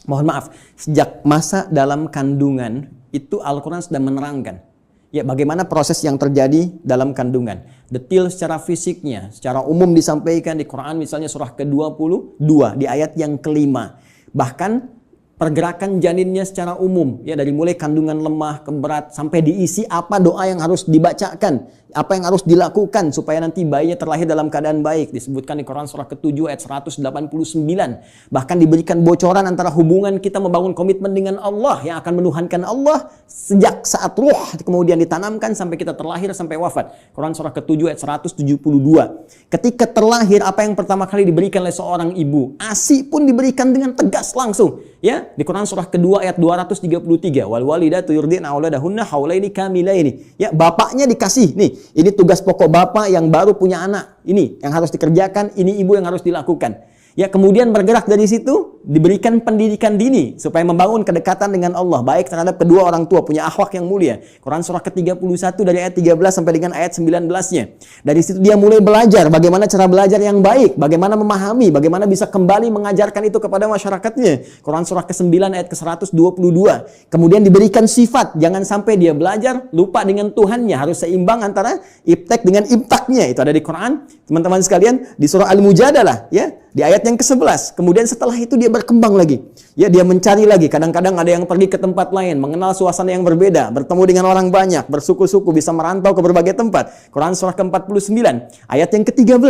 mohon maaf, sejak masa dalam kandungan itu Al-Quran sudah menerangkan. Ya, bagaimana proses yang terjadi dalam kandungan. Detail secara fisiknya, secara umum disampaikan di Quran misalnya surah ke-22 di ayat yang ke-5. Bahkan pergerakan janinnya secara umum, ya, dari mulai kandungan lemah ke berat sampai diisi apa doa yang harus dibacakan, apa yang harus dilakukan supaya nanti bayinya terlahir dalam keadaan baik, disebutkan di Quran surah ke-7 ayat 189. Bahkan diberikan bocoran antara hubungan kita membangun komitmen dengan Allah yang akan menuhankan Allah sejak saat ruh kemudian ditanamkan sampai kita terlahir sampai wafat. Quran surah ke-7 ayat 172. Ketika terlahir, apa yang pertama kali diberikan oleh seorang ibu? ASI pun diberikan dengan tegas langsung. Ya, di Quran surah kedua ayat 233, wal walidatu yurdina auladahunna haulaini kamilaini. Ya, bapaknya dikasih, nih, ini tugas pokok bapak yang baru punya anak. Ini yang harus dikerjakan, ini ibu yang harus dilakukan. Ya, kemudian bergerak dari situ, diberikan pendidikan dini supaya membangun kedekatan dengan Allah, baik terhadap kedua orang tua, punya akhlak yang mulia. Quran surah ke-31 dari ayat 13 sampai dengan ayat 19-nya. Dari situ dia mulai belajar bagaimana cara belajar yang baik, bagaimana memahami, bagaimana bisa kembali mengajarkan itu kepada masyarakatnya. Quran surah ke-9 ayat ke-122. Kemudian diberikan sifat, jangan sampai dia belajar lupa dengan Tuhannya, harus seimbang antara iptek dengan imtaknya. Itu ada di Quran, teman-teman sekalian, di surah Al-Mujadalah, ya, di ayat yang ke-11. Kemudian setelah itu dia dia berkembang lagi. Ya, dia mencari lagi. Kadang-kadang ada yang pergi ke tempat lain, mengenal suasana yang berbeda, bertemu dengan orang banyak, bersuku-suku, bisa merantau ke berbagai tempat. Quran surah ke-49, ayat yang ke-13.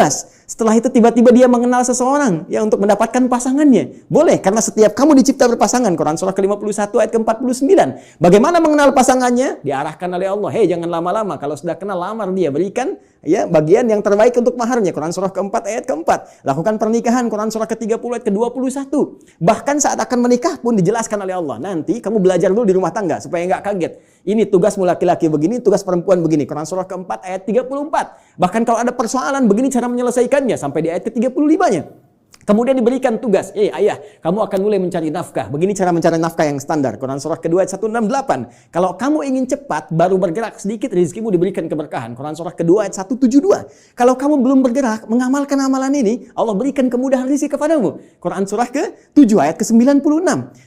Setelah itu tiba-tiba dia mengenal seseorang ya untuk mendapatkan pasangannya. Boleh, karena setiap kamu dicipta berpasangan. Quran surah ke-51 ayat ke-49. Bagaimana mengenal pasangannya? Diarahkan oleh Allah. Hei, jangan lama-lama. Kalau sudah kenal, lamar dia. Berikan ya bagian yang terbaik untuk maharnya. Quran surah ke-4 ayat ke-4. Lakukan pernikahan. Quran surah ke-30 ayat ke-21. Bahkan saat akan menikah pun dijelaskan oleh Allah. Nanti kamu belajar dulu di rumah tangga supaya nggak kaget. Ini tugasmu laki-laki begini, tugas perempuan begini. Quran surah ke-4 ayat 34. Bahkan kalau ada persoalan begini cara menyelesaikannya sampai di ayat ke-35-nya. Kemudian diberikan tugas, ayah, kamu akan mulai mencari nafkah. Begini cara mencari nafkah yang standar. Quran surah kedua ayat 168. Kalau kamu ingin cepat, baru bergerak sedikit, rezekimu diberikan keberkahan. Quran surah kedua ayat 172. Kalau kamu belum bergerak, mengamalkan amalan ini, Allah berikan kemudahan rezeki kepadamu. Quran surah ke-7 ayat ke-96.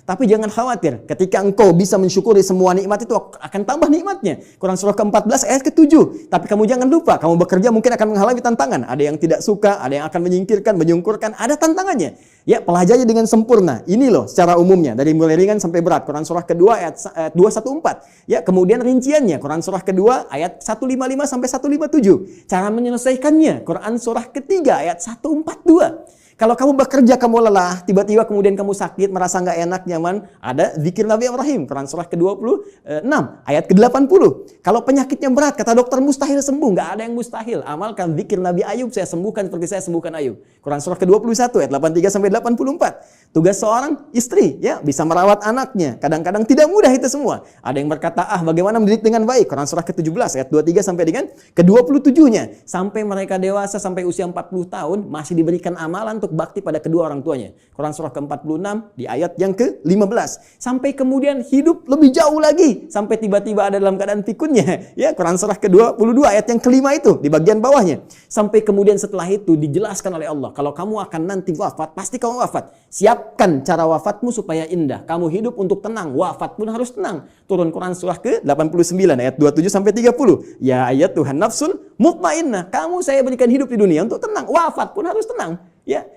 Tapi jangan khawatir, ketika engkau bisa mensyukuri semua nikmat itu akan tambah nikmatnya. Quran surah ke-14 ayat ke-7. Tapi kamu jangan lupa, kamu bekerja mungkin akan mengalami tantangan. Ada yang tidak suka, ada yang akan menyingkirkan, menyungkurkan, ada tantangannya. Ya, pelajari dengan sempurna. Ini loh secara umumnya dari mulai ringan sampai berat. Quran surah kedua ayat 214. Ya, kemudian rinciannya Quran surah kedua ayat 155 sampai 157. Cara menyelesaikannya Quran surah ketiga ayat 142. Kalau kamu bekerja, kamu lelah, tiba-tiba kemudian kamu sakit, merasa nggak enak, nyaman, ada zikir Nabi Ibrahim, Quran surah ke-26, ayat ke-80. Kalau penyakitnya berat, kata dokter mustahil sembuh, nggak ada yang mustahil. Amalkan zikir Nabi Ayub, saya sembuhkan seperti saya sembuhkan Ayub. Quran surah ke-21, ayat 83 sampai 84. Tugas seorang istri, ya, bisa merawat anaknya. Kadang-kadang tidak mudah itu semua. Ada yang berkata, bagaimana mendidik dengan baik? Quran surah ke-17, ayat 23 sampai dengan ke-27-nya. Sampai mereka dewasa, sampai usia 40 tahun, masih diberikan amalan untuk bakti pada kedua orang tuanya. Quran surah ke-46 di ayat yang ke-15. Sampai kemudian hidup lebih jauh lagi. Sampai tiba-tiba ada dalam keadaan pikunnya. Ya, Quran surah ke-22 ayat yang kelima itu di bagian bawahnya. Sampai kemudian setelah itu dijelaskan oleh Allah. Kalau kamu akan nanti wafat, pasti kamu wafat. Siapkan cara wafatmu supaya indah. Kamu hidup untuk tenang. Wafat pun harus tenang. Turun Quran surah ke-89 ayat 27 sampai 30. Ya ayat Tuhan nafsul mutmainnah. Kamu saya berikan hidup di dunia untuk tenang. Wafat pun harus tenang. Ya,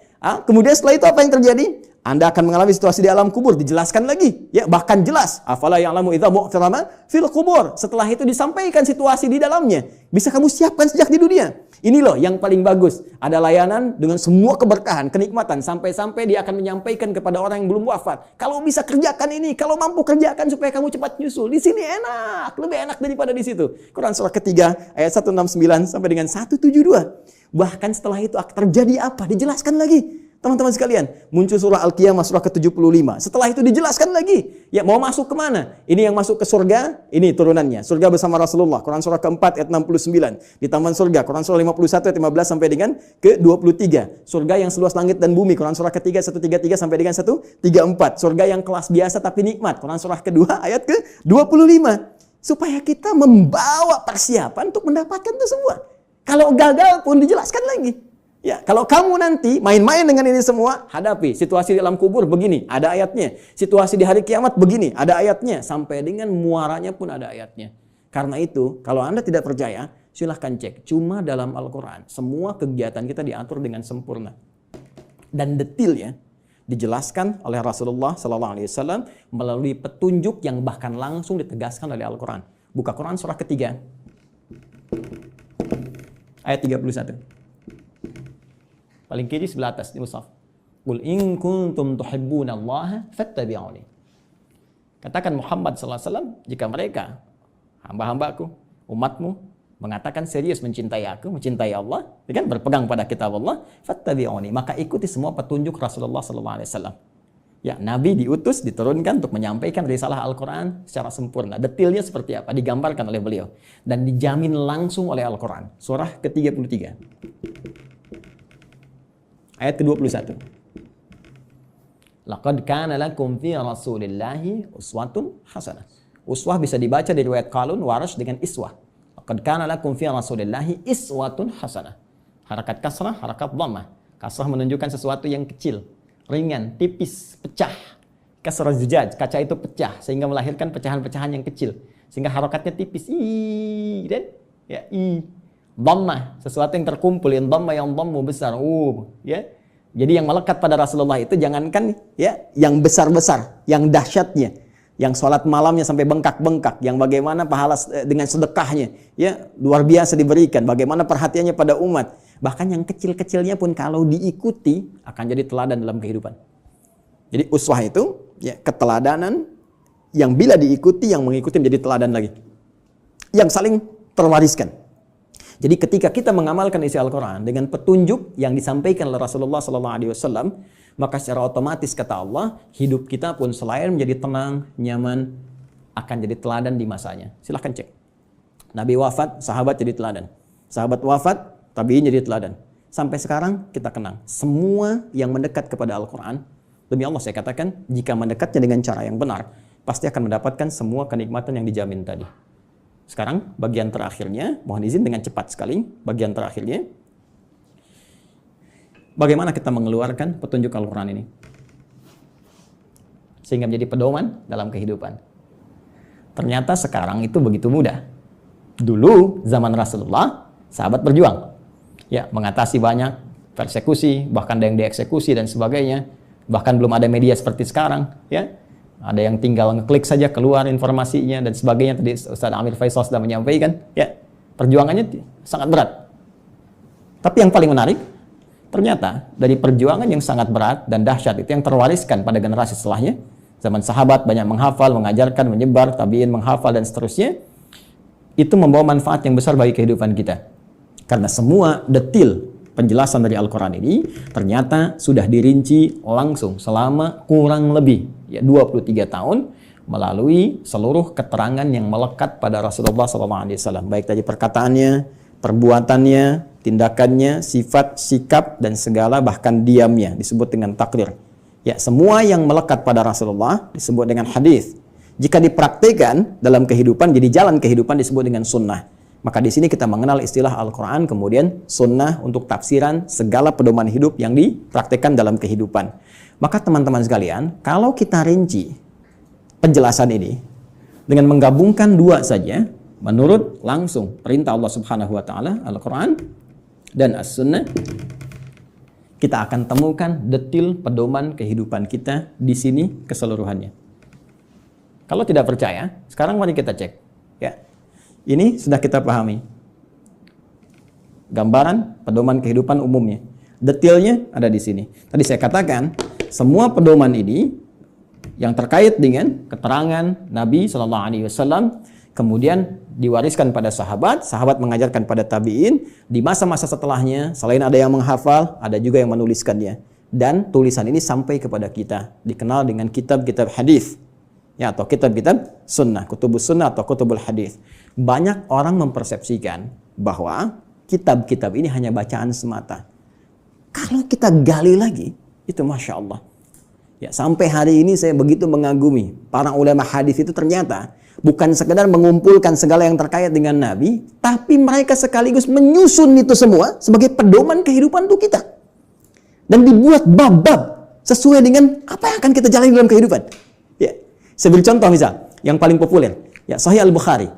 kemudian setelah itu apa yang terjadi? Anda akan mengalami situasi di alam kubur, dijelaskan lagi. Ya, bahkan jelas. Afala ya'lamu idza mu'tarama fil kubur. Setelah itu disampaikan situasi di dalamnya. Bisa kamu siapkan sejak di dunia. Ini loh yang paling bagus. Ada layanan dengan semua keberkahan, kenikmatan. Sampai-sampai dia akan menyampaikan kepada orang yang belum wafat. Kalau bisa kerjakan ini, kalau mampu kerjakan supaya kamu cepat nyusul. Di sini enak, lebih enak daripada di situ. Quran surah ketiga ayat 169 sampai dengan 172. Bahkan setelah itu terjadi apa? Dijelaskan lagi. Teman-teman sekalian, muncul surah Al-Qiyamah surah ke-75. Setelah itu dijelaskan lagi. Ya, mau masuk kemana? Ini yang masuk ke surga, ini turunannya. Surga bersama Rasulullah. Quran surah ke-4 ayat 69. Di taman surga. Quran surah 51 ayat 15 sampai dengan ke-23. Surga yang seluas langit dan bumi. Quran surah ketiga 133 sampai dengan 134. Surga yang kelas biasa tapi nikmat. Quran surah kedua ayat ke-25. Supaya kita membawa persiapan untuk mendapatkan itu semua. Kalau gagal pun dijelaskan lagi. Ya, kalau kamu nanti main-main dengan ini semua, hadapi situasi di alam kubur begini, ada ayatnya. Situasi di hari kiamat begini, ada ayatnya. Sampai dengan muaranya pun ada ayatnya. Karena itu, kalau Anda tidak percaya, silahkan cek. Cuma dalam Al-Quran, semua kegiatan kita diatur dengan sempurna. Dan detailnya dijelaskan oleh Rasulullah SAW melalui petunjuk yang bahkan langsung ditegaskan oleh Al-Quran. Buka Quran surah ketiga. Ayat 31. Paling kiri sebelah atas di mushaf. Qul in kuntum tuhibbunallaha fattabi'uni. Katakan Muhammad sallallahu alaihi wasallam, jika mereka hamba-hambaku, umatmu mengatakan serius mencintai aku, mencintai Allah, kan berpegang pada kitab Allah, fattabi'uni, maka ikuti semua petunjuk Rasulullah sallallahu alaihi wasallam. Ya, Nabi diutus, diturunkan untuk menyampaikan risalah Al-Quran secara sempurna. Detailnya seperti apa? Digambarkan oleh beliau. Dan dijamin langsung oleh Al-Quran. Surah ke-33. Ayat ke-21. Laqad kana lakum fi Rasulillahi uswatun hasanah. Uswah bisa dibaca dari riwayat Qalun, Warash dengan iswah. Laqad kana lakum fi Rasulillahi iswatun hasanah. Harakat kasrah, harakat dhammah. Kasrah menunjukkan sesuatu yang kecil, ringan, tipis, pecah. Kasrah zujaj, kaca itu pecah sehingga melahirkan pecahan-pecahan yang kecil. Sehingga harakatnya tipis. Dan dhammah, sesuatu yang terkumpul, yang dhamma yang dhammu besar. Ya. Jadi yang melekat pada Rasulullah itu jangankan ya yang besar-besar, yang dahsyatnya, yang sholat malamnya sampai bengkak-bengkak, yang bagaimana pahala dengan sedekahnya, ya luar biasa diberikan, bagaimana perhatiannya pada umat. Bahkan yang kecil-kecilnya pun kalau diikuti akan jadi teladan dalam kehidupan. Jadi uswah itu ya keteladanan yang bila diikuti, yang mengikuti menjadi teladan lagi, yang saling terwariskan. Jadi ketika kita mengamalkan isi Al-Quran dengan petunjuk yang disampaikan oleh Rasulullah SAW, maka secara otomatis kata Allah, hidup kita pun selain menjadi tenang, nyaman, akan jadi teladan di masanya. Silahkan cek. Nabi wafat, sahabat jadi teladan. Sahabat wafat, tabi'in jadi teladan. Sampai sekarang kita kenang. Semua yang mendekat kepada Al-Quran, demi Allah saya katakan, jika mendekatnya dengan cara yang benar, pasti akan mendapatkan semua kenikmatan yang dijamin tadi. Sekarang bagian terakhirnya, mohon izin dengan cepat sekali, bagian terakhirnya. Bagaimana kita mengeluarkan petunjuk Al-Quran ini? Sehingga menjadi pedoman dalam kehidupan. Ternyata sekarang itu begitu mudah. Dulu zaman Rasulullah, sahabat berjuang. Ya, mengatasi banyak persekusi, bahkan ada yang dieksekusi dan sebagainya. Bahkan belum ada media seperti sekarang, ya. Ada yang tinggal ngeklik saja keluar informasinya dan sebagainya. Tadi Ustaz Amir Faisal sudah menyampaikan, ya, perjuangannya sangat berat. Tapi yang paling menarik, ternyata dari perjuangan yang sangat berat dan dahsyat itu yang terwariskan pada generasi setelahnya. Zaman sahabat banyak menghafal, mengajarkan, menyebar, tabi'in menghafal dan seterusnya. Itu membawa manfaat yang besar bagi kehidupan kita. Karena semua detil penjelasan dari Al-Quran ini ternyata sudah dirinci langsung selama kurang lebih ya 23 tahun melalui seluruh keterangan yang melekat pada Rasulullah SAW. Baik dari perkataannya, perbuatannya, tindakannya, sifat, sikap, dan segala bahkan diamnya disebut dengan takrir. Ya, semua yang melekat pada Rasulullah disebut dengan hadis. Jika dipraktikkan dalam kehidupan, jadi jalan kehidupan disebut dengan sunnah. Maka di sini kita mengenal istilah Al-Quran, kemudian sunnah untuk tafsiran segala pedoman hidup yang dipraktikkan dalam kehidupan. Maka teman-teman sekalian, kalau kita rinci penjelasan ini dengan menggabungkan dua saja, menurut langsung perintah Allah Subhanahu wa taala, Al-Quran dan As-Sunnah, kita akan temukan detil pedoman kehidupan kita di sini keseluruhannya. Kalau tidak percaya, sekarang mari kita cek, ya. Ini sudah kita pahami. Gambaran pedoman kehidupan umumnya. Detailnya ada di sini. Tadi saya katakan, semua pedoman ini yang terkait dengan keterangan Nabi SAW, kemudian diwariskan pada sahabat, sahabat mengajarkan pada tabi'in, di masa-masa setelahnya, selain ada yang menghafal, ada juga yang menuliskannya. Dan tulisan ini sampai kepada kita, dikenal dengan kitab-kitab hadis. Ya, atau kitab-kitab sunnah, kutubus sunnah atau kutubul hadis. Banyak orang mempersepsikan bahwa kitab-kitab ini hanya bacaan semata. Kalau kita gali lagi, itu Masya Allah. Ya, sampai hari ini saya begitu mengagumi para ulama hadis itu ternyata bukan sekedar mengumpulkan segala yang terkait dengan Nabi, tapi mereka sekaligus menyusun itu semua sebagai pedoman kehidupan untuk kita. Dan dibuat bab-bab sesuai dengan apa yang akan kita jalani dalam kehidupan. Ya. Saya beri contoh misal, yang paling populer, ya Sahih Al-Bukhari.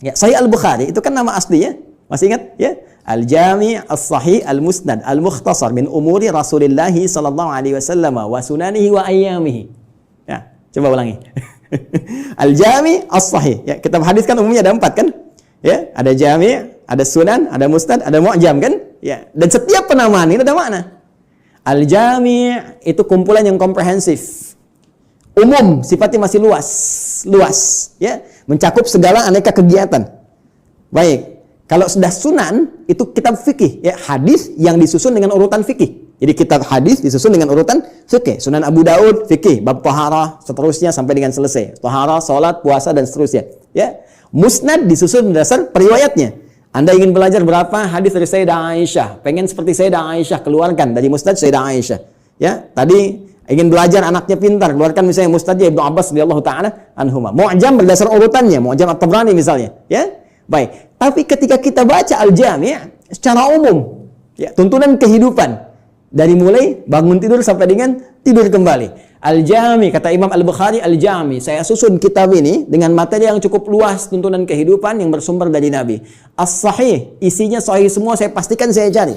Ya, Sahih Al-Bukhari itu kan nama aslinya, masih ingat? Ya, Al-Jami' As-Sahih Al-Musnad Al-Mukhtasar min umuri Rasulillah sallallahu alaihi wasallam wa sunanihi wa ayyamihi. Ya, coba ulangi. Al-Jami' As-Sahih. Ya, kitab hadis kan umumnya ada 4 kan? Ya, ada Jami', ada Sunan, ada Musnad, ada Mu'jam kan? Ya, dan setiap penamaan ini ada makna. Al-Jami' itu kumpulan yang komprehensif. Umum, sifatnya masih luas, ya, mencakup segala aneka kegiatan. Baik, kalau sudah sunan, itu kitab fikih, ya, hadis yang disusun dengan urutan fikih. Jadi kitab hadis disusun dengan urutan fikih. Sunan Abu Daud, fikih, bab taharah, seterusnya sampai dengan selesai. Taharah, salat, puasa, dan seterusnya. Ya, Musnad disusun berdasar periwayatnya. Anda ingin belajar berapa hadis dari Sayyidah Aisyah, pengen seperti Sayyidah Aisyah, keluarkan dari Musnad Sayyidah Aisyah. Ya, tadi ingin belajar anaknya pintar, keluarkan misalnya Musnadnya Ibnu Abbas radhiyallahu taala anhuma. Mu'jam berdasar urutannya, Mu'jam At-Tabrani misalnya, ya. Baik, tapi ketika kita baca Al-Jami' secara umum, ya, tuntunan kehidupan dari mulai bangun tidur sampai dengan tidur kembali. Al-Jami' kata Imam Al-Bukhari, Al-Jami' saya susun kitab ini dengan materi yang cukup luas, tuntunan kehidupan yang bersumber dari Nabi. As-Sahih isinya sahih semua, saya pastikan saya cari.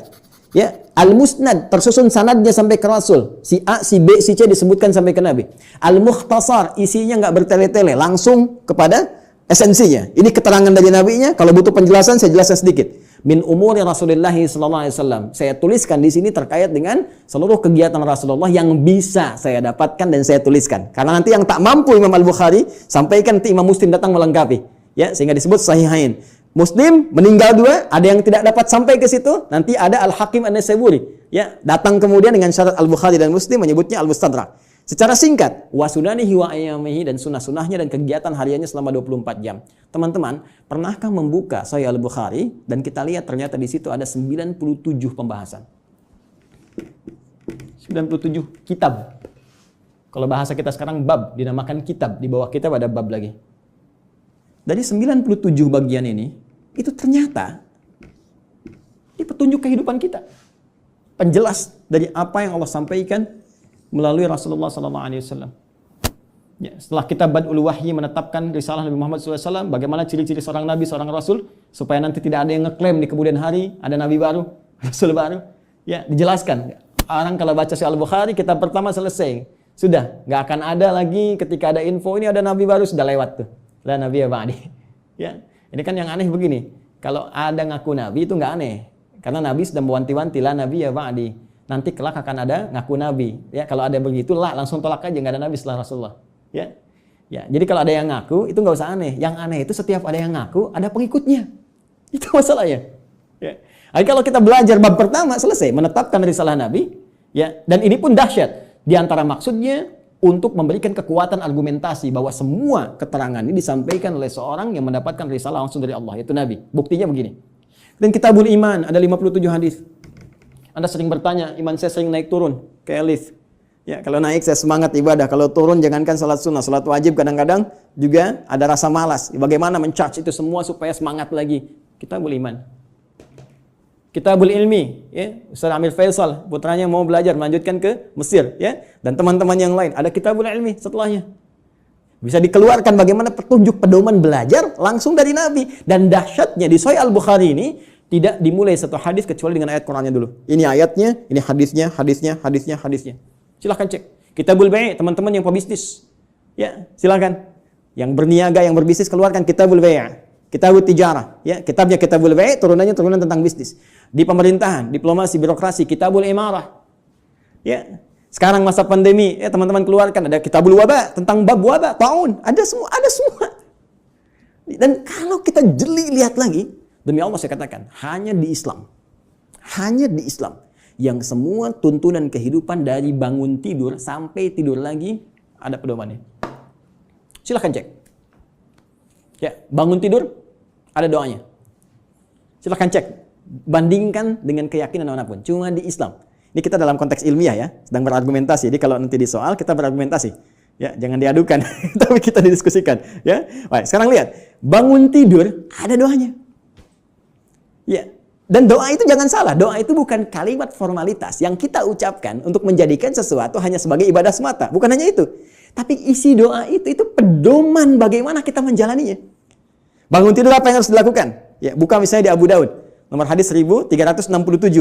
Ya, al-musnad tersusun sanadnya sampai ke Rasul. Si A, si B, si C disebutkan sampai ke Nabi. Al-mukhtasar isinya nggak bertele-tele, langsung kepada esensinya. Ini keterangan dari nabinya. Kalau butuh penjelasan saya jelaskan sedikit. Min umuri Rasulullah sallallahu alaihi wasallam. Saya tuliskan di sini terkait dengan seluruh kegiatan Rasulullah yang bisa saya dapatkan dan saya tuliskan. Karena nanti yang tak mampu Imam Al-Bukhari sampaikan, nanti Imam Muslim datang melengkapi. Ya, sehingga disebut sahihain. Muslim meninggal dua, ada yang tidak dapat sampai ke situ, nanti ada Al-Hakim An-Naisaburi, ya, datang kemudian dengan syarat Al-Bukhari dan Muslim menyebutnya Al-Mustadrak. Secara singkat, wa sunanihi wa ayyamihi, dan sunnah-sunnahnya dan kegiatan hariannya selama 24 jam. Teman-teman, pernahkah membuka Sahih Al-Bukhari dan kita lihat ternyata di situ ada 97 pembahasan. 97 kitab. Kalau bahasa kita sekarang bab, dinamakan kitab, di bawah kitab ada bab lagi. Dari 97 bagian ini, itu ternyata ini petunjuk kehidupan kita. Penjelas dari apa yang Allah sampaikan melalui Rasulullah SAW. Ya, setelah kita Badul Wahyi menetapkan risalah Nabi Muhammad SAW, bagaimana ciri-ciri seorang Nabi, seorang Rasul, supaya nanti tidak ada yang ngeklaim di kemudian hari, ada Nabi baru, Rasul baru. Ya, dijelaskan. Orang kalau baca Sahih Al-Bukhari, kitab pertama selesai. Sudah, nggak akan ada lagi ketika ada info ini ada Nabi baru, sudah lewat tuh. La Nabi ya ba'di. Ya, ini kan yang aneh begini. Kalau ada ngaku Nabi itu nggak aneh. Karena Nabi sudah mewanti-wanti, la Nabi ya ba'di. Nanti kelak akan ada ngaku Nabi. Ya, kalau ada begitu, langsung tolak aja, nggak ada Nabi setelah Rasulullah. Ya, ya. Jadi kalau ada yang ngaku, itu nggak usah aneh. Yang aneh itu setiap ada yang ngaku, ada pengikutnya. Itu masalahnya. Ya. Jadi kalau kita belajar bab pertama selesai, menetapkan risalah Nabi. Ya, dan ini pun dahsyat. Di antara maksudnya untuk memberikan kekuatan argumentasi bahwa semua keterangan ini disampaikan oleh seorang yang mendapatkan risalah langsung dari Allah, yaitu Nabi. Buktinya begini. Dan Kitabul Iman ada 57 hadis. Anda sering bertanya, iman saya sering naik turun kayak lift. Ya, kalau naik saya semangat ibadah, kalau turun jangankan salat sunnah, salat wajib kadang-kadang juga ada rasa malas. Bagaimana men-charge itu semua supaya semangat lagi? Kitabul Iman. Kitabul Ilmi, ya, Ustaz Amir Faisal, putranya mau belajar melanjutkan ke Mesir, ya, dan teman-teman yang lain, ada Kitabul Ilmi setelahnya. Bisa dikeluarkan bagaimana petunjuk pedoman belajar langsung dari Nabi. Dan dahsyatnya di Sahih Al-Bukhari ini tidak dimulai satu hadis kecuali dengan ayat Qur'annya dulu. Ini ayatnya, ini hadisnya, hadisnya. Silahkan cek. Kitabul Bai', teman-teman yang pebisnis, ya, silakan. Yang berniaga, yang berbisnis, keluarkan Kitabul Bai'. Kitabul Tijarah, ya, kitabnya Kitabul Bai', turunannya turunan tentang bisnis. Di pemerintahan, diplomasi, birokrasi, Kitabul Imarah. Ya. Sekarang masa pandemi, ya teman-teman keluarkan ada Kitabul Wabah, tentang bab wabah, taun, ada semua. Dan kalau kita jeli lihat lagi, demi Allah saya katakan, hanya di Islam yang semua tuntunan kehidupan dari bangun tidur sampai tidur lagi ada pedomannya. Silahkan cek. Ya, bangun tidur ada doanya. Silahkan cek, bandingkan dengan keyakinan manapun. Cuma di Islam. Ini kita dalam konteks ilmiah ya, sedang berargumentasi. Jadi kalau nanti di soal kita berargumentasi. Ya, jangan diadukan, tapi kita didiskusikan. Ya, baik. Sekarang lihat, bangun tidur ada doanya. Ya, dan doa itu jangan salah. Doa itu bukan kalimat formalitas yang kita ucapkan untuk menjadikan sesuatu hanya sebagai ibadah semata. Bukan hanya itu. Tapi isi doa itu pedoman bagaimana kita menjalaninya. Bangun tidur apa yang harus dilakukan? Ya, buka misalnya di Abu Daud, nomor hadis 1367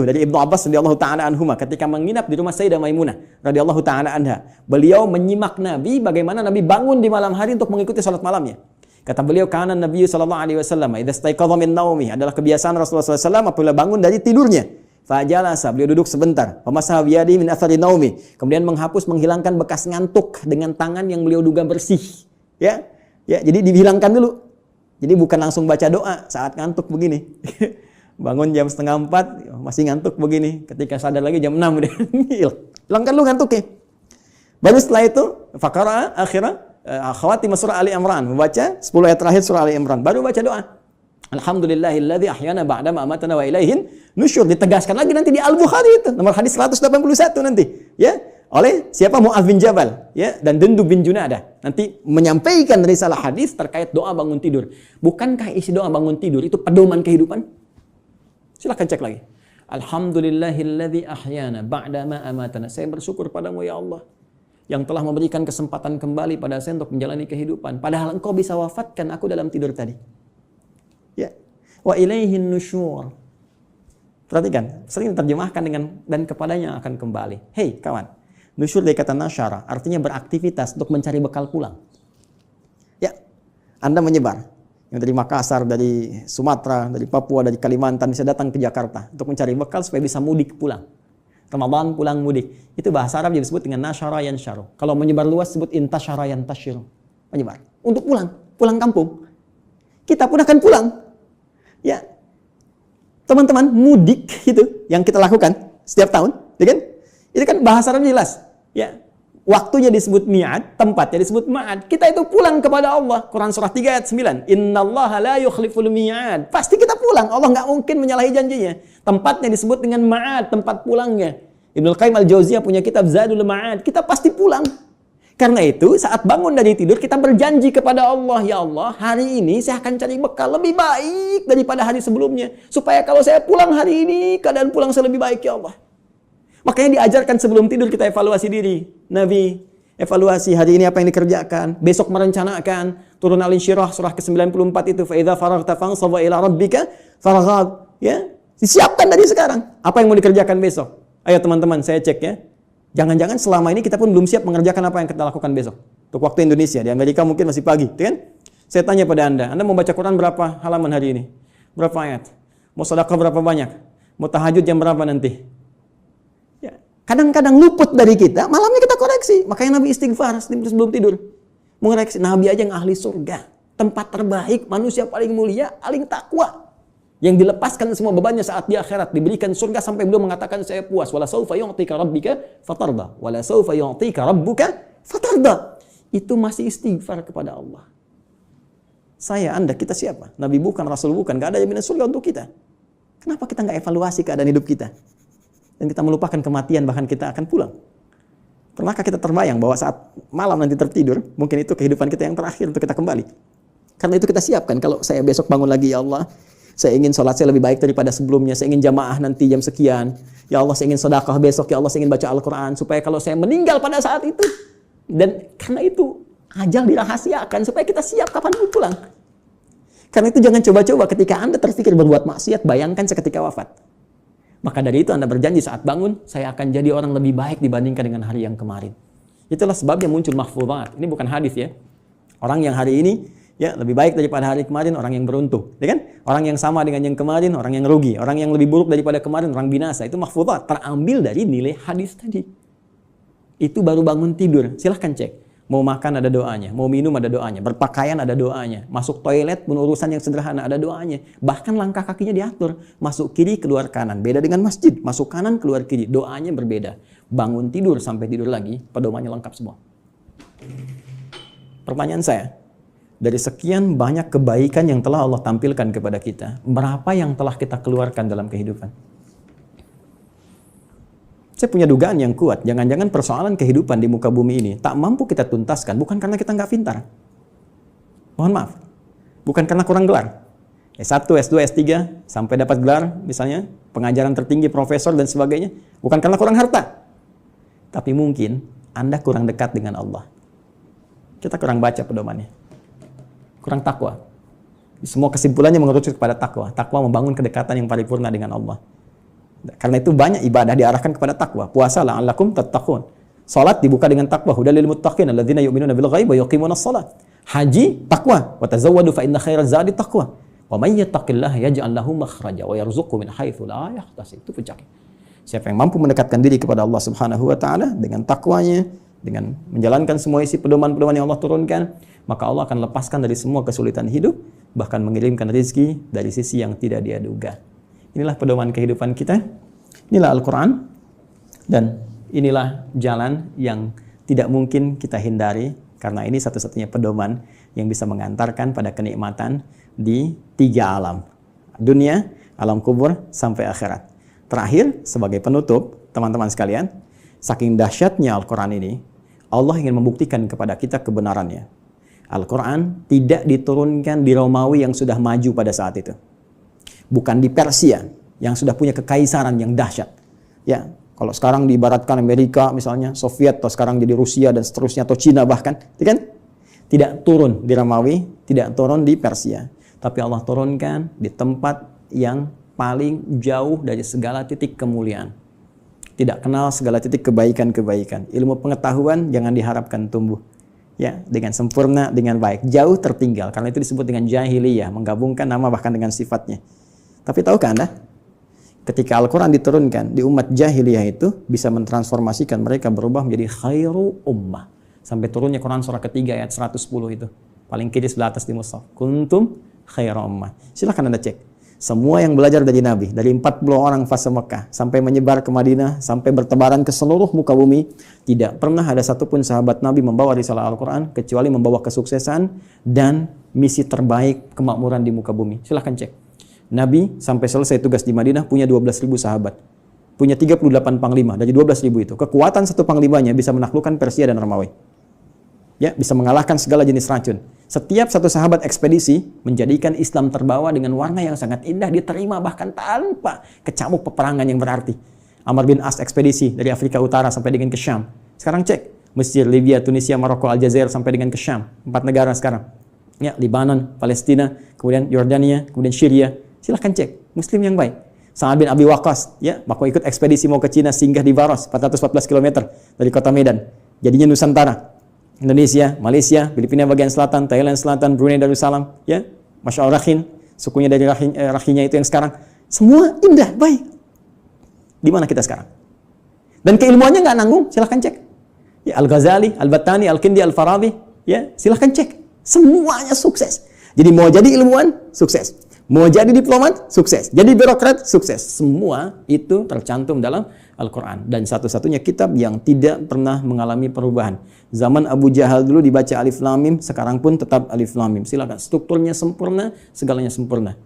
dari Ibnu Abbas radhiyallahu taala anhuma ketika menginap di rumah Sayyidah Maimunah radhiyallahu taala anha. Beliau menyimak Nabi bagaimana Nabi bangun di malam hari untuk mengikuti salat malamnya. Kata beliau, kana Nabi sallallahu alaihi wasallam idza staiqadha min naumi, adalah kebiasaan Rasulullah SAW apabila bangun dari tidurnya. Fajalasa, beliau duduk sebentar. Pemasaha biyadi min athari naumi, kemudian menghilangkan bekas ngantuk dengan tangan yang beliau duga bersih. Ya, jadi dihilangkan dulu. Jadi bukan langsung baca doa saat ngantuk begini. Bangun jam 3:30 masih ngantuk begini. Ketika sadar lagi jam 6 udah hilangkan lu ngantuknya. Baru setelah itu faqara akhirah khawatim surah Ali Imran, membaca 10 ayat terakhir surah Ali Imran. Baru baca doa. Alhamdulillahilladzi ahyana ba'da ma amatana wa ilaihin nusyur. Ditegaskan lagi nanti di Al-Bukhari itu, nomor hadis 181 nanti, ya. Oleh siapa? Mu'adz bin Jabal, ya, dan Jundub bin Junadah. Nanti menyampaikan risalah hadis terkait doa bangun tidur. Bukankah isi doa bangun tidur itu pedoman kehidupan? Silakan cek lagi. Alhamdulillahilladzi ahyana ba'da ma amatana. Saya bersyukur padamu ya Allah yang telah memberikan kesempatan kembali pada saya untuk menjalani kehidupan. Padahal Engkau bisa wafatkan aku dalam tidur tadi. Ya. Wa ilaihin nusyur. Perhatikan, sering diterjemahkan dengan dan kepadanya akan kembali. Hei kawan, nusyur dari kata nasyara artinya beraktivitas untuk mencari bekal pulang. Ya, Anda menyebar. Yang dari Makassar, dari Sumatera, dari Papua, dari Kalimantan bisa datang ke Jakarta untuk mencari bekal supaya bisa mudik pulang. Ramadan pulang mudik. Itu bahasa Arab yang disebut dengan nasyara yansyaru. Kalau menyebar luas disebut intasyara yantasyiru. Menyebar. Untuk pulang kampung. Kita pun akan pulang. Ya. Teman-teman, mudik itu yang kita lakukan setiap tahun, ya kan? Itu kan bahasa Arab jelas. Ya. Waktunya disebut mi'ad, tempatnya disebut ma'ad. Kita itu pulang kepada Allah. Quran surah 3 ayat 9. Innallaha la yukhliful mi'ad. Pasti kita pulang. Allah nggak mungkin menyalahi janjinya. Tempatnya disebut dengan ma'ad, tempat pulangnya. Ibnul Qayyim al-Jauziyah punya kitab Zadul Ma'ad. Kita pasti pulang. Karena itu saat bangun dari tidur kita berjanji kepada Allah, ya Allah, hari ini saya akan cari bekal lebih baik daripada hari sebelumnya. Supaya kalau saya pulang hari ini, keadaan pulang saya lebih baik, ya Allah. Makanya diajarkan sebelum tidur kita evaluasi diri. Nabi evaluasi hari ini apa yang dikerjakan, besok merencanakan. Turun Al-Insyirah surah ke-94 itu, fa idza faraghta fansab ila rabbika farghab, ya. Disiapkan dari sekarang apa yang mau dikerjakan besok. Ayo teman-teman, saya cek ya. Jangan-jangan selama ini kita pun belum siap mengerjakan apa yang kita lakukan besok. Untuk waktu Indonesia, di Amerika mungkin masih pagi, kan? Saya tanya pada Anda mau baca Quran berapa halaman hari ini? Berapa ayat? Mau sedekah berapa banyak? Mau tahajud jam berapa nanti? Ya, kadang-kadang luput dari kita, malamnya kita koreksi. Makanya Nabi istighfar sebelum tidur. Mengoreksi, Nabi aja yang ahli surga. Tempat terbaik, manusia paling mulia, paling takwa. Yang dilepaskan semua bebannya saat di akhirat, diberikan surga sampai beliau mengatakan saya puas. Wala saufa yu'tika rabbika fatarda. Wala saufa yu'tika rabbuka fatarda. Itu masih istighfar kepada Allah. Saya, Anda, kita siapa? Nabi bukan, Rasul bukan, gak ada jaminan surga untuk kita. Kenapa kita gak evaluasi keadaan hidup kita? Dan kita melupakan kematian, bahkan kita akan pulang. Pernahkah kita terbayang bahwa saat malam nanti tertidur, mungkin itu kehidupan kita yang terakhir untuk kita kembali? Karena itu kita siapkan, kalau saya besok bangun lagi, ya Allah, saya ingin sholat saya lebih baik daripada sebelumnya. Saya ingin jamaah nanti jam sekian. Ya Allah, saya ingin sedekah besok. Ya Allah, saya ingin baca Al-Quran. Supaya kalau saya meninggal pada saat itu. Dan karena itu, ajal dirahasiakan. Supaya kita siap kapan pun pulang. Karena itu jangan coba-coba ketika Anda terpikir berbuat maksiat, bayangkan seketika wafat. Maka dari itu Anda berjanji saat bangun, saya akan jadi orang lebih baik dibandingkan dengan hari yang kemarin. Itulah sebabnya muncul mahfuzat. Ini bukan hadis ya. Orang yang hari ini ya lebih baik daripada hari kemarin, orang yang beruntung, ya kan? Orang yang sama dengan yang kemarin, orang yang rugi. Orang yang lebih buruk daripada kemarin, orang binasa. Itu mahfuzat, terambil dari nilai hadis tadi. Itu baru bangun tidur. Silahkan cek. Mau makan ada doanya, mau minum ada doanya, berpakaian ada doanya, masuk toilet pun urusan yang sederhana ada doanya. Bahkan langkah kakinya diatur, masuk kiri keluar kanan. Beda dengan masjid, masuk kanan keluar kiri, doanya berbeda. Bangun tidur sampai tidur lagi, pedomannya lengkap semua. Pertanyaan saya, dari sekian banyak kebaikan yang telah Allah tampilkan kepada kita, berapa yang telah kita keluarkan dalam kehidupan? Saya punya dugaan yang kuat, jangan-jangan persoalan kehidupan di muka bumi ini tak mampu kita tuntaskan, bukan karena kita nggak pintar. Mohon maaf, bukan karena kurang gelar. S1, S2, S3, sampai dapat gelar, misalnya pengajaran tertinggi, profesor, dan sebagainya. Bukan karena kurang harta. Tapi mungkin Anda kurang dekat dengan Allah. Kita kurang baca pedomannya. Kurang takwa. Semua kesimpulannya mengerucut kepada takwa. Takwa membangun kedekatan yang paripurna dengan Allah. Karena itu banyak ibadah diarahkan kepada takwa. Puasa la'allakum tattaqun. Salat dibuka dengan takwa. Hudal lil muttaqin alladzina yu'minuna bil ghaibi wa yuqimunas shalah. Haji takwa. Wa tazawwadu fa inna khairaz zadi taqwa. Wa may yattaqillaha yaj'al lahu makhraja wa yarzuqhu min haitsu la yahtasib. Itu puncaknya. Siapa yang mampu mendekatkan diri kepada Allah Subhanahu wa taala dengan takwanya, dengan menjalankan semua isi pedoman-pedoman yang Allah turunkan, maka Allah akan lepaskan dari semua kesulitan hidup, bahkan mengirimkan rezeki dari sisi yang tidak dia duga. Inilah pedoman kehidupan kita, inilah Al-Quran, dan inilah jalan yang tidak mungkin kita hindari, karena ini satu-satunya pedoman yang bisa mengantarkan pada kenikmatan di 3 alam. Dunia, alam kubur, sampai akhirat. Terakhir, sebagai penutup, teman-teman sekalian, saking dahsyatnya Al-Quran ini, Allah ingin membuktikan kepada kita kebenarannya. Al-Quran tidak diturunkan di Romawi yang sudah maju pada saat itu. Bukan di Persia yang sudah punya kekaisaran yang dahsyat. Ya, kalau sekarang diibaratkan Amerika misalnya, Soviet, atau sekarang jadi Rusia dan seterusnya, atau Cina bahkan, kan? Tidak turun di Romawi, tidak turun di Persia. Tapi Allah turunkan di tempat yang paling jauh dari segala titik kemuliaan. Tidak kenal segala titik kebaikan-kebaikan. Ilmu pengetahuan jangan diharapkan tumbuh. Ya, dengan sempurna, dengan baik. Jauh tertinggal. Karena itu disebut dengan jahiliyah. Menggabungkan nama bahkan dengan sifatnya. Tapi tahukah Anda? Ketika Al-Quran diturunkan di umat jahiliyah itu bisa mentransformasikan mereka berubah menjadi khairu ummah. Sampai turunnya Quran surah ketiga ayat 110 itu. Paling kiri sebelah atas di mushaf. Kuntum khairu ummah. Silahkan Anda cek. Semua yang belajar dari Nabi, dari 40 orang fase Mekah, sampai menyebar ke Madinah, sampai bertebaran ke seluruh muka bumi, tidak pernah ada satupun sahabat Nabi membawa risalah Al-Quran, kecuali membawa kesuksesan dan misi terbaik kemakmuran di muka bumi. Silahkan cek. Nabi sampai selesai tugas di Madinah punya 12.000 sahabat. Punya 38 panglima, dari 12.000 itu. Kekuatan satu panglimanya bisa menaklukkan Persia dan Romawi. Ya, bisa mengalahkan segala jenis racun. Setiap satu sahabat ekspedisi menjadikan Islam terbawa dengan warna yang sangat indah, diterima bahkan tanpa kecamuk peperangan yang berarti. Amr bin As ekspedisi dari Afrika Utara sampai dengan ke Syam. Sekarang cek, Mesir, Libya, Tunisia, Maroko, Aljazair sampai dengan ke Syam. 4 negara sekarang. Ya, Libanon, Palestina, kemudian Yordania, kemudian Syria. Silahkan cek, Muslim yang baik. Sa'ad bin Abi Waqqas, ya, waktu ikut ekspedisi mau ke Cina, singgah di Baros, 414 km dari kota Medan. Jadinya Nusantara. Indonesia, Malaysia, Filipina bagian selatan, Thailand selatan, Brunei Darussalam, ya, Masya Allah Rakhin, sukunya dari Rakhinya itu yang sekarang, semua indah, baik. Di mana kita sekarang? Dan keilmuannya nggak nanggung, silahkan cek. Ya, Al-Ghazali, Al-Battani, Al-Kindi, Al-Farabi, ya, silahkan cek. Semuanya sukses. Jadi mau jadi ilmuwan, sukses. Mau jadi diplomat, sukses. Jadi birokrat, sukses. Semua itu tercantum dalam Al-Quran. Dan satu-satunya kitab yang tidak pernah mengalami perubahan. Zaman Abu Jahal dulu dibaca Alif Lam Mim, sekarang pun tetap Alif Lam Mim. Silakan, strukturnya sempurna, segalanya sempurna.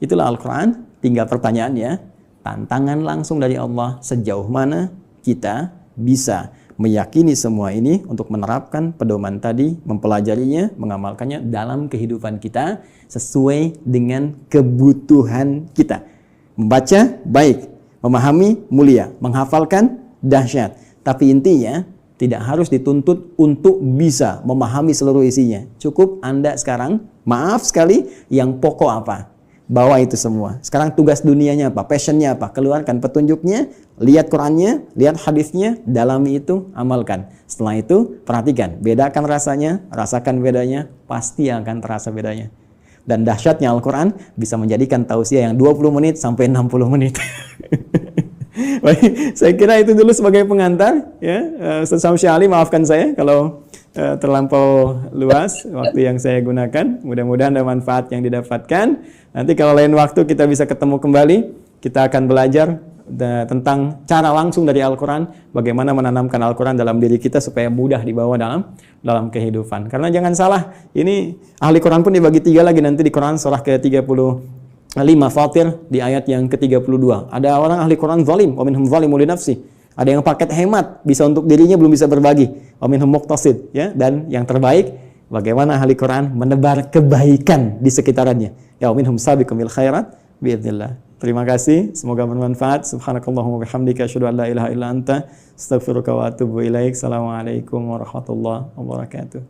Itulah Al-Quran. Tinggal pertanyaannya, tantangan langsung dari Allah, sejauh mana kita bisa meyakini semua ini untuk menerapkan pedoman tadi, mempelajarinya, mengamalkannya dalam kehidupan kita sesuai dengan kebutuhan kita. Membaca, baik. Memahami, mulia. Menghafalkan, dahsyat. Tapi intinya, tidak harus dituntut untuk bisa memahami seluruh isinya. Cukup Anda sekarang, maaf sekali, yang pokok apa? Bawa itu semua. Sekarang tugas dunianya apa? Passionnya apa? Keluarkan petunjuknya, lihat Qurannya, lihat hadisnya, dalami itu, amalkan. Setelah itu, perhatikan. Bedakan rasanya, rasakan bedanya, pasti akan terasa bedanya. Dan dahsyatnya Al-Quran bisa menjadikan tausiah yang 20 menit sampai 60 menit. Baik, saya kira itu dulu sebagai pengantar. Ya, Ustaz Syamsi Ali, maafkan saya kalau terlampau luas waktu yang saya gunakan. Mudah-mudahan ada manfaat yang didapatkan. Nanti kalau lain waktu kita bisa ketemu kembali, kita akan belajar tentang cara langsung dari Al-Quran, bagaimana menanamkan Al-Quran dalam diri kita supaya mudah dibawa dalam kehidupan. Karena jangan salah, ini ahli Quran pun dibagi 3 lagi nanti di Quran surah ke-35 Fatir di ayat yang ke-32. Ada orang ahli Quran zalim, wa minhum zalimun li nafsi. Ada yang paket hemat, bisa untuk dirinya belum bisa berbagi. Wa minhum muqtasid, ya. Dan yang terbaik, bagaimana ahli Quran menebar kebaikan di sekitarannya. Ya, wa minhum sabiqum bil khairat biidznillah. Terima kasih, semoga bermanfaat. Subhanakallahumma bihamdika asyhadu an la ilaha illa anta astaghfiruka wa atubu ilaik. Assalamualaikum warahmatullahi wabarakatuh.